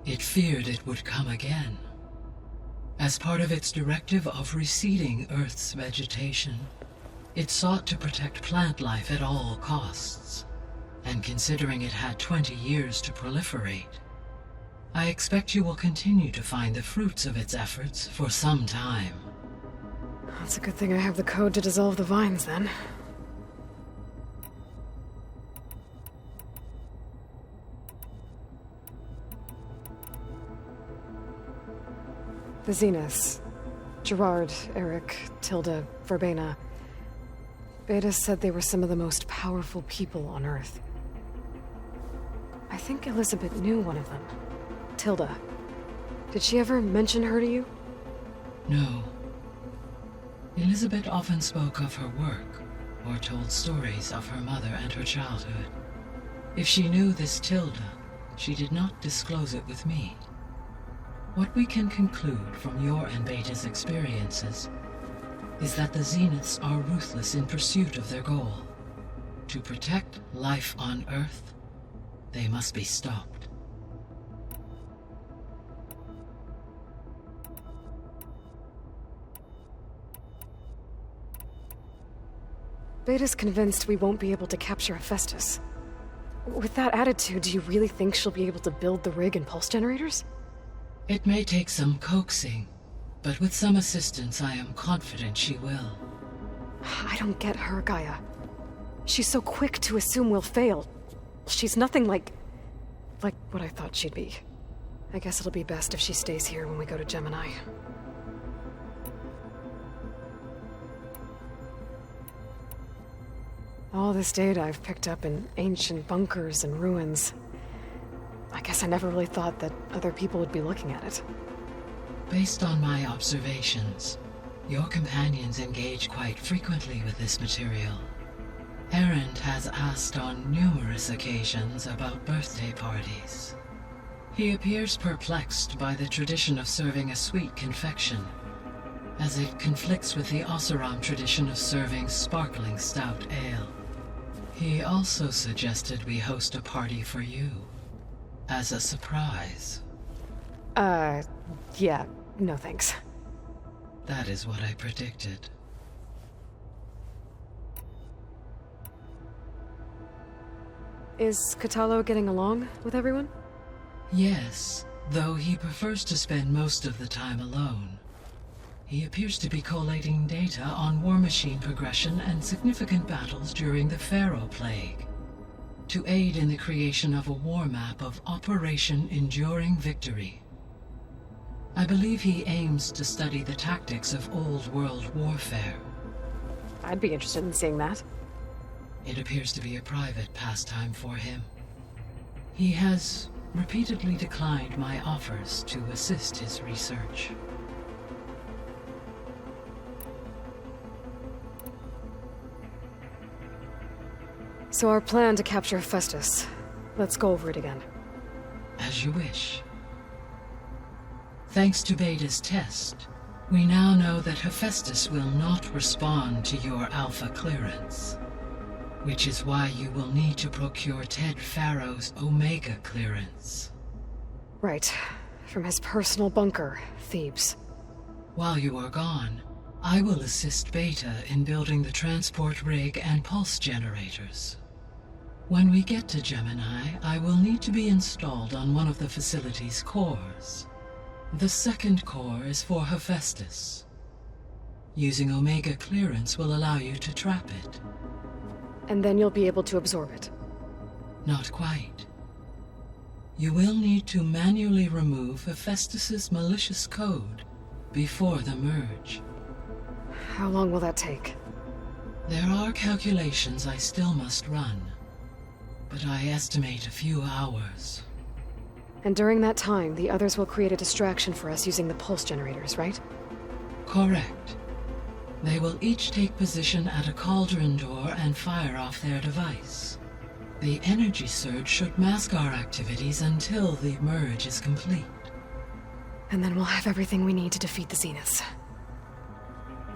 It feared it would come again. As part of its directive of reseeding Earth's vegetation, it sought to protect plant life at all costs. And considering it had 20 years to proliferate, I expect you will continue to find the fruits of its efforts for some time. That's a good thing I have the code to dissolve the vines, then. The Zeniths. Gerard, Eric, Tilda, Verbena. Beta said they were some of the most powerful people on Earth. I think Elizabeth knew one of them. Tilda. Did she ever mention her to you? No. Elizabeth often spoke of her work, or told stories of her mother and her childhood. If she knew this Tilda, she did not disclose it with me. What we can conclude from your and Beta's experiences is that the Zeniths are ruthless in pursuit of their goal. To protect life on Earth, they must be stopped. Beta's convinced we won't be able to capture Hephaestus. With that attitude, do you really think she'll be able to build the rig and pulse generators? It may take some coaxing, but with some assistance I am confident she will. I don't get her, Gaia. She's so quick to assume we'll fail. She's nothing like what I thought she'd be. I guess it'll be best if she stays here when we go to Gemini. All this data I've picked up in ancient bunkers and ruins. I guess I never really thought that other people would be looking at it. Based on my observations, your companions engage quite frequently with this material. Erend has asked on numerous occasions about birthday parties. He appears perplexed by the tradition of serving a sweet confection, as it conflicts with the Oseram tradition of serving sparkling stout ale. He also suggested we host a party for you, as a surprise. Yeah, no thanks. That is what I predicted. Is Catalo getting along with everyone? Yes, though he prefers to spend most of the time alone. He appears to be collating data on war machine progression and significant battles during the Pharaoh Plague, to aid in the creation of a war map of Operation Enduring Victory. I believe he aims to study the tactics of Old World warfare. I'd be interested in seeing that. It appears to be a private pastime for him. He has repeatedly declined my offers to assist his research. So our plan to capture Hephaestus. Let's go over it again. As you wish. Thanks to Beta's test, we now know that Hephaestus will not respond to your Alpha clearance, which is why you will need to procure Ted Pharaoh's Omega clearance. Right. From his personal bunker, Thebes. While you are gone, I will assist Beta in building the transport rig and pulse generators. When we get to Gemini, I will need to be installed on one of the facility's cores. The second core is for Hephaestus. Using Omega clearance will allow you to trap it. And then you'll be able to absorb it. Not quite. You will need to manually remove Hephaestus's malicious code before the merge. How long will that take? There are calculations I still must run, but I estimate a few hours. And during that time, the others will create a distraction for us using the pulse generators, right? Correct. They will each take position at a cauldron door and fire off their device. The energy surge should mask our activities until the merge is complete. And then we'll have everything we need to defeat the Zeniths.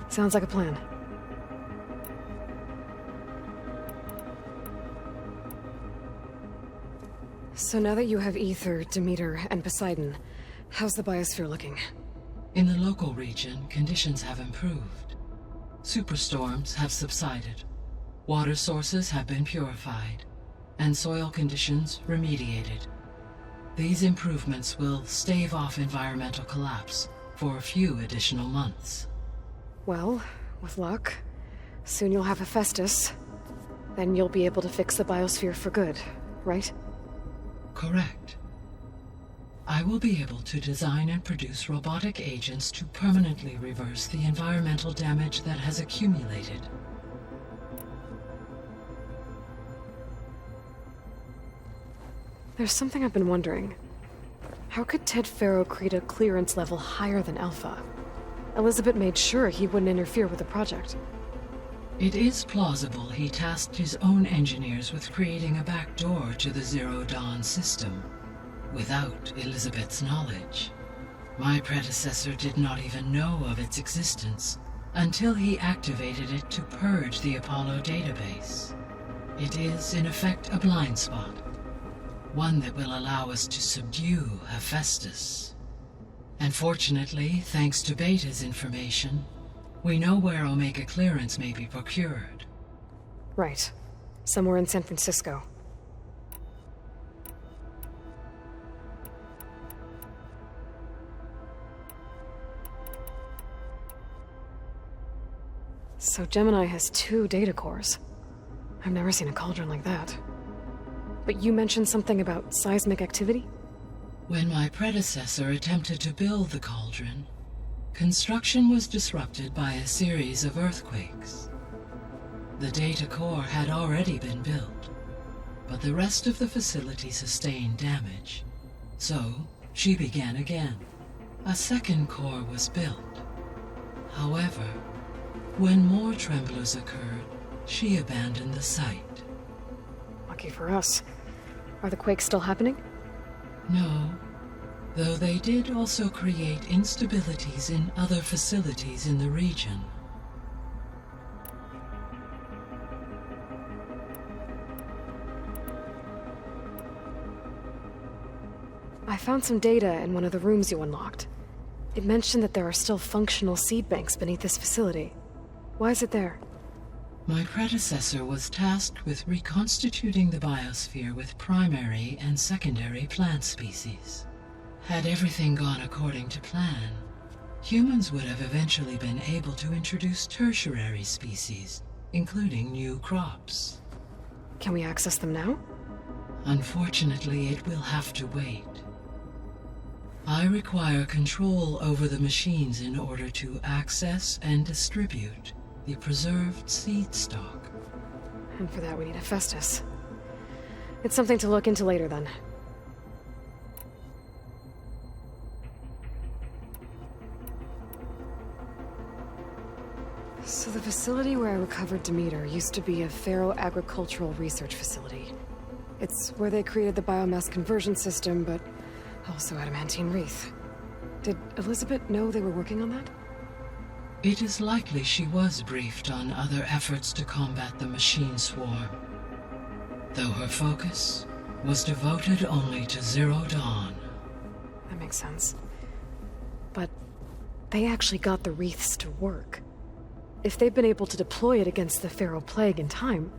Sounds like a plan. So now that you have Ether, Demeter, and Poseidon, how's the biosphere looking? In the local region, conditions have improved. Superstorms have subsided. Water sources have been purified, and soil conditions remediated. These improvements will stave off environmental collapse for a few additional months. Well, with luck, soon you'll have Hephaestus. Then you'll be able to fix the biosphere for good, right? Correct. I will be able to design and produce robotic agents to permanently reverse the environmental damage that has accumulated. There's something I've been wondering. How could Ted Faro create a clearance level higher than Alpha? Elizabeth made sure he wouldn't interfere with the project. It is plausible he tasked his own engineers with creating a backdoor to the Zero Dawn system, without Elizabeth's knowledge. My predecessor did not even know of its existence until he activated it to purge the Apollo database. It is, in effect, a blind spot, one that will allow us to subdue Hephaestus. And fortunately, thanks to Beta's information, we know where Omega clearance may be procured. Right. Somewhere in San Francisco. So Gemini has 2 data cores. I've never seen a cauldron like that. But you mentioned something about seismic activity? When my predecessor attempted to build the cauldron, construction was disrupted by a series of earthquakes. The data core had already been built, but the rest of the facility sustained damage. So, she began again. A second core was built. However, when more tremblers occurred, she abandoned the site. Lucky for us. Are the quakes still happening? No, though they did also create instabilities in other facilities in the region. I found some data in one of the rooms you unlocked. It mentioned that there are still functional seed banks beneath this facility. Why is it there? My predecessor was tasked with reconstituting the biosphere with primary and secondary plant species. Had everything gone according to plan, humans would have eventually been able to introduce tertiary species, including new crops. Can we access them now? Unfortunately, it will have to wait. I require control over the machines in order to access and distribute the preserved seed stock. And for that we need Hephaestus. It's something to look into later then. So the facility where I recovered Demeter used to be a Faro agricultural research facility. It's where they created the biomass conversion system, but also adamantine wreath. Did Elizabeth know they were working on that? It is likely she was briefed on other efforts to combat the machine swarm, though her focus was devoted only to Zero Dawn. That makes sense. But they actually got the wreaths to work. If they've been able to deploy it against the Faro Plague in time...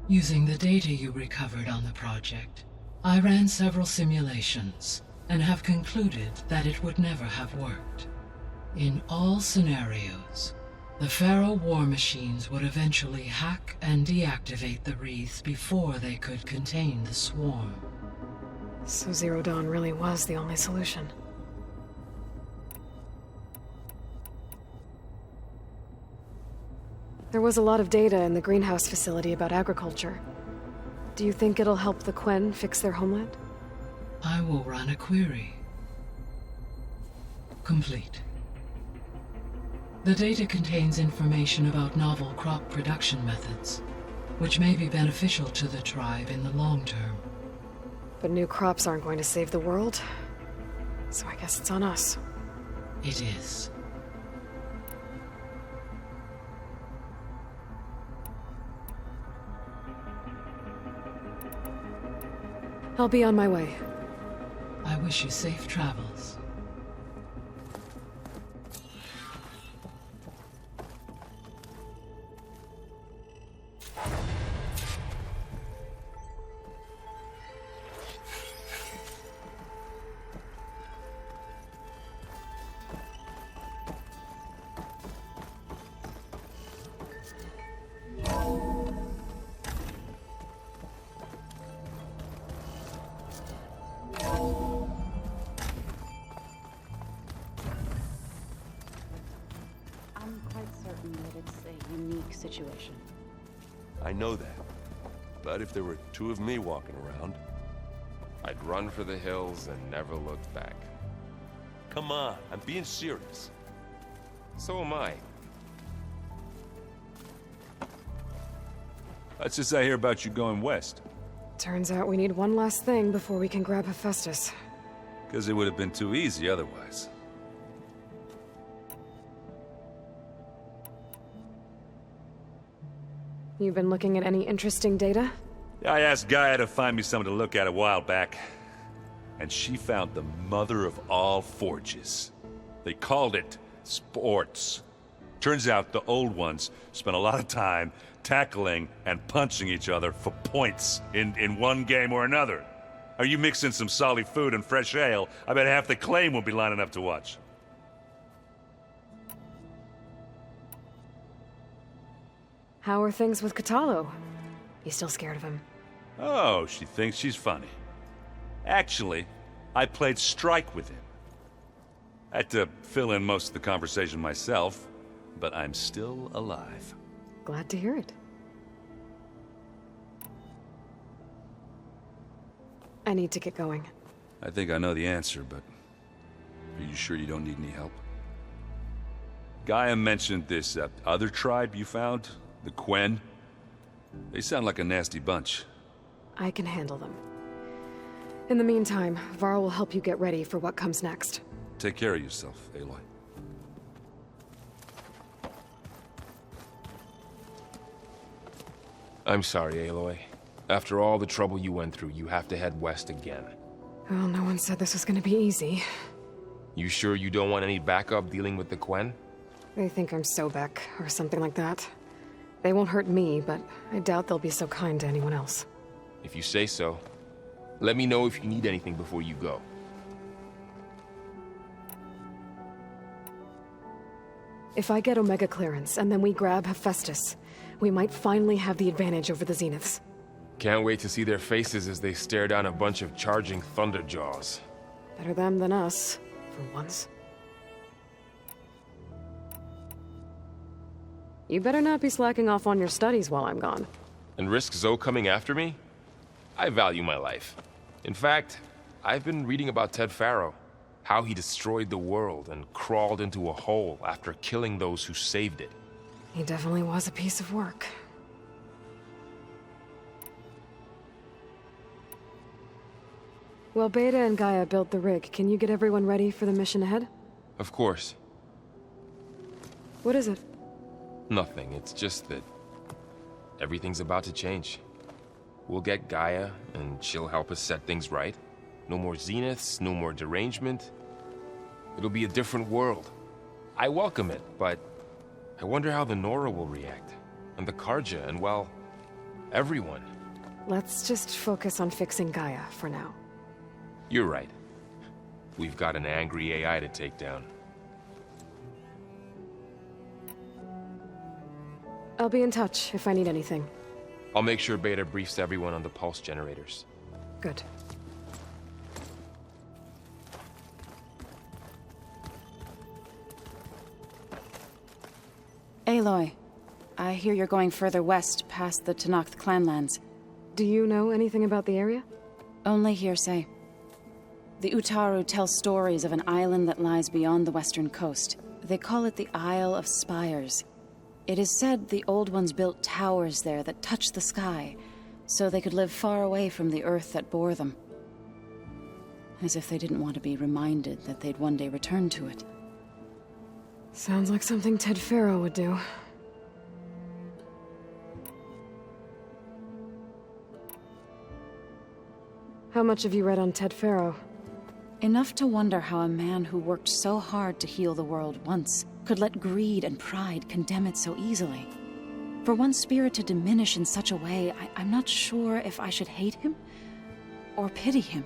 Using the data you recovered on the project, I ran several simulations and have concluded that it would never have worked. In all scenarios, the Faro war machines would eventually hack and deactivate the wreaths before they could contain the swarm. So Zero Dawn really was the only solution. There was a lot of data in the greenhouse facility about agriculture. Do you think it'll help the Quen fix their homeland? I will run a query. Complete. The data contains information about novel crop production methods, which may be beneficial to the tribe in the long term. But new crops aren't going to save the world, so I guess it's on us. It is. I'll be on my way. I wish you safe travels. situation. I know that. But if there were two of me walking around... I'd run for the hills and never looked back. Come on, I'm being serious. So am I. What's this I hear about you going west? Turns out we need one last thing before we can grab Hephaestus. Because it would have been too easy otherwise. You've been looking at any interesting data? I asked Gaia to find me something to look at a while back. And she found the mother of all forges. They called it sports. Turns out the old ones spent a lot of time tackling and punching each other for points in one game or another. Are you mixing some solid food and fresh ale? I bet half the claim will be lining up to watch. How are things with Katalo? You still scared of him? Oh, she thinks she's funny. Actually, I played strike with him. I had to fill in most of the conversation myself, but I'm still alive. Glad to hear it. I need to get going. I think I know the answer, but are you sure you don't need any help? Gaia mentioned this other tribe you found, the Quen. They sound like a nasty bunch. I can handle them. In the meantime, Varl will help you get ready for what comes next. Take care of yourself, Aloy. I'm sorry, Aloy. After all the trouble you went through, you have to head west again. Well, no one said this was gonna be easy. You sure you don't want any backup dealing with the Quen? They think I'm Sobek, or something like that. They won't hurt me, but I doubt they'll be so kind to anyone else. If you say so. Let me know if you need anything before you go. If I get Omega clearance, and then we grab Hephaestus, we might finally have the advantage over the Zeniths. Can't wait to see their faces as they stare down a bunch of charging Thunderjaws. Better them than us, for once. You better not be slacking off on your studies while I'm gone. And risk Zoe coming after me? I value my life. In fact, I've been reading about Ted Faro. How he destroyed the world and crawled into a hole after killing those who saved it. He definitely was a piece of work. Well, Beta and Gaia built the rig. Can you get everyone ready for the mission ahead? Of course. What is it? Nothing. It's just that everything's about to change. We'll get Gaia, and she'll help us set things right. No more Zeniths, no more derangement. It'll be a different world. I welcome it, but I wonder how the Nora will react. And the Karja, and well, everyone. Let's just focus on fixing Gaia for now. You're right. We've got an angry AI to take down. I'll be in touch if I need anything. I'll make sure Beta briefs everyone on the pulse generators. Good. Aloy, I hear you're going further west past the Tenakth clanlands. Do you know anything about the area? Only hearsay. The Utaru tell stories of an island that lies beyond the western coast. They call it the Isle of Spires. It is said the Old Ones built towers there that touch the sky, so they could live far away from the earth that bore them. As if they didn't want to be reminded that they'd one day return to it. Sounds like something Ted Faro would do. How much have you read on Ted Faro? Enough to wonder how a man who worked so hard to heal the world once could let greed and pride condemn it so easily. For one spirit to diminish in such a way, I'm not sure if I should hate him or pity him.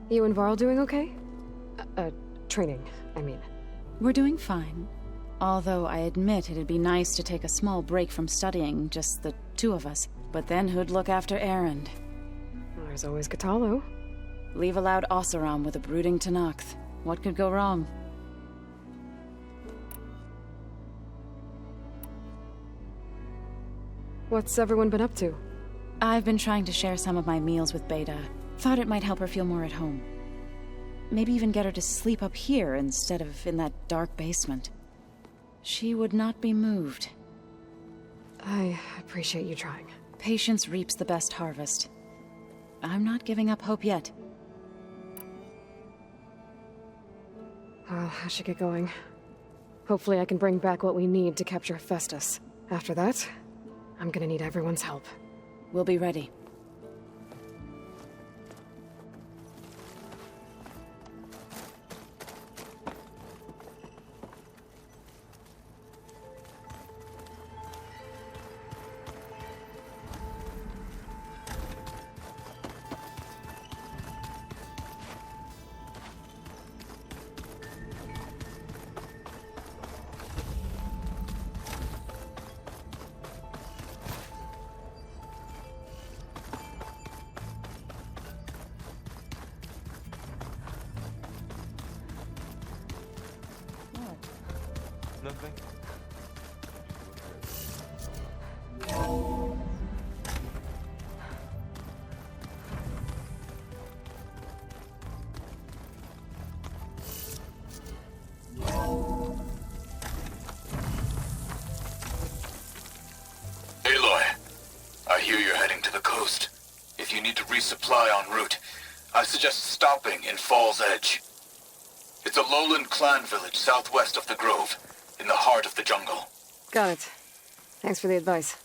You and Varl doing okay? Training, I mean. We're doing fine. Although I admit it'd be nice to take a small break from studying, just the two of us. But then who'd look after Erend? There's always Katalo. Leave allowed Oseram with a brooding Tenakth. What could go wrong? What's everyone been up to? I've been trying to share some of my meals with Beta. Thought it might help her feel more at home. Maybe even get her to sleep up here instead of in that dark basement. She would not be moved. I appreciate you trying. Patience reaps the best harvest. I'm not giving up hope yet. Well, I should get going. Hopefully I can bring back what we need to capture Festus. After that, I'm gonna need everyone's help. We'll be ready. Nothing? Aloy, I hear you're heading to the coast. If you need to resupply en route, I suggest stopping in Fall's Edge. It's a lowland clan village southwest of the Grove, in the heart of the jungle. Got it. Thanks for the advice.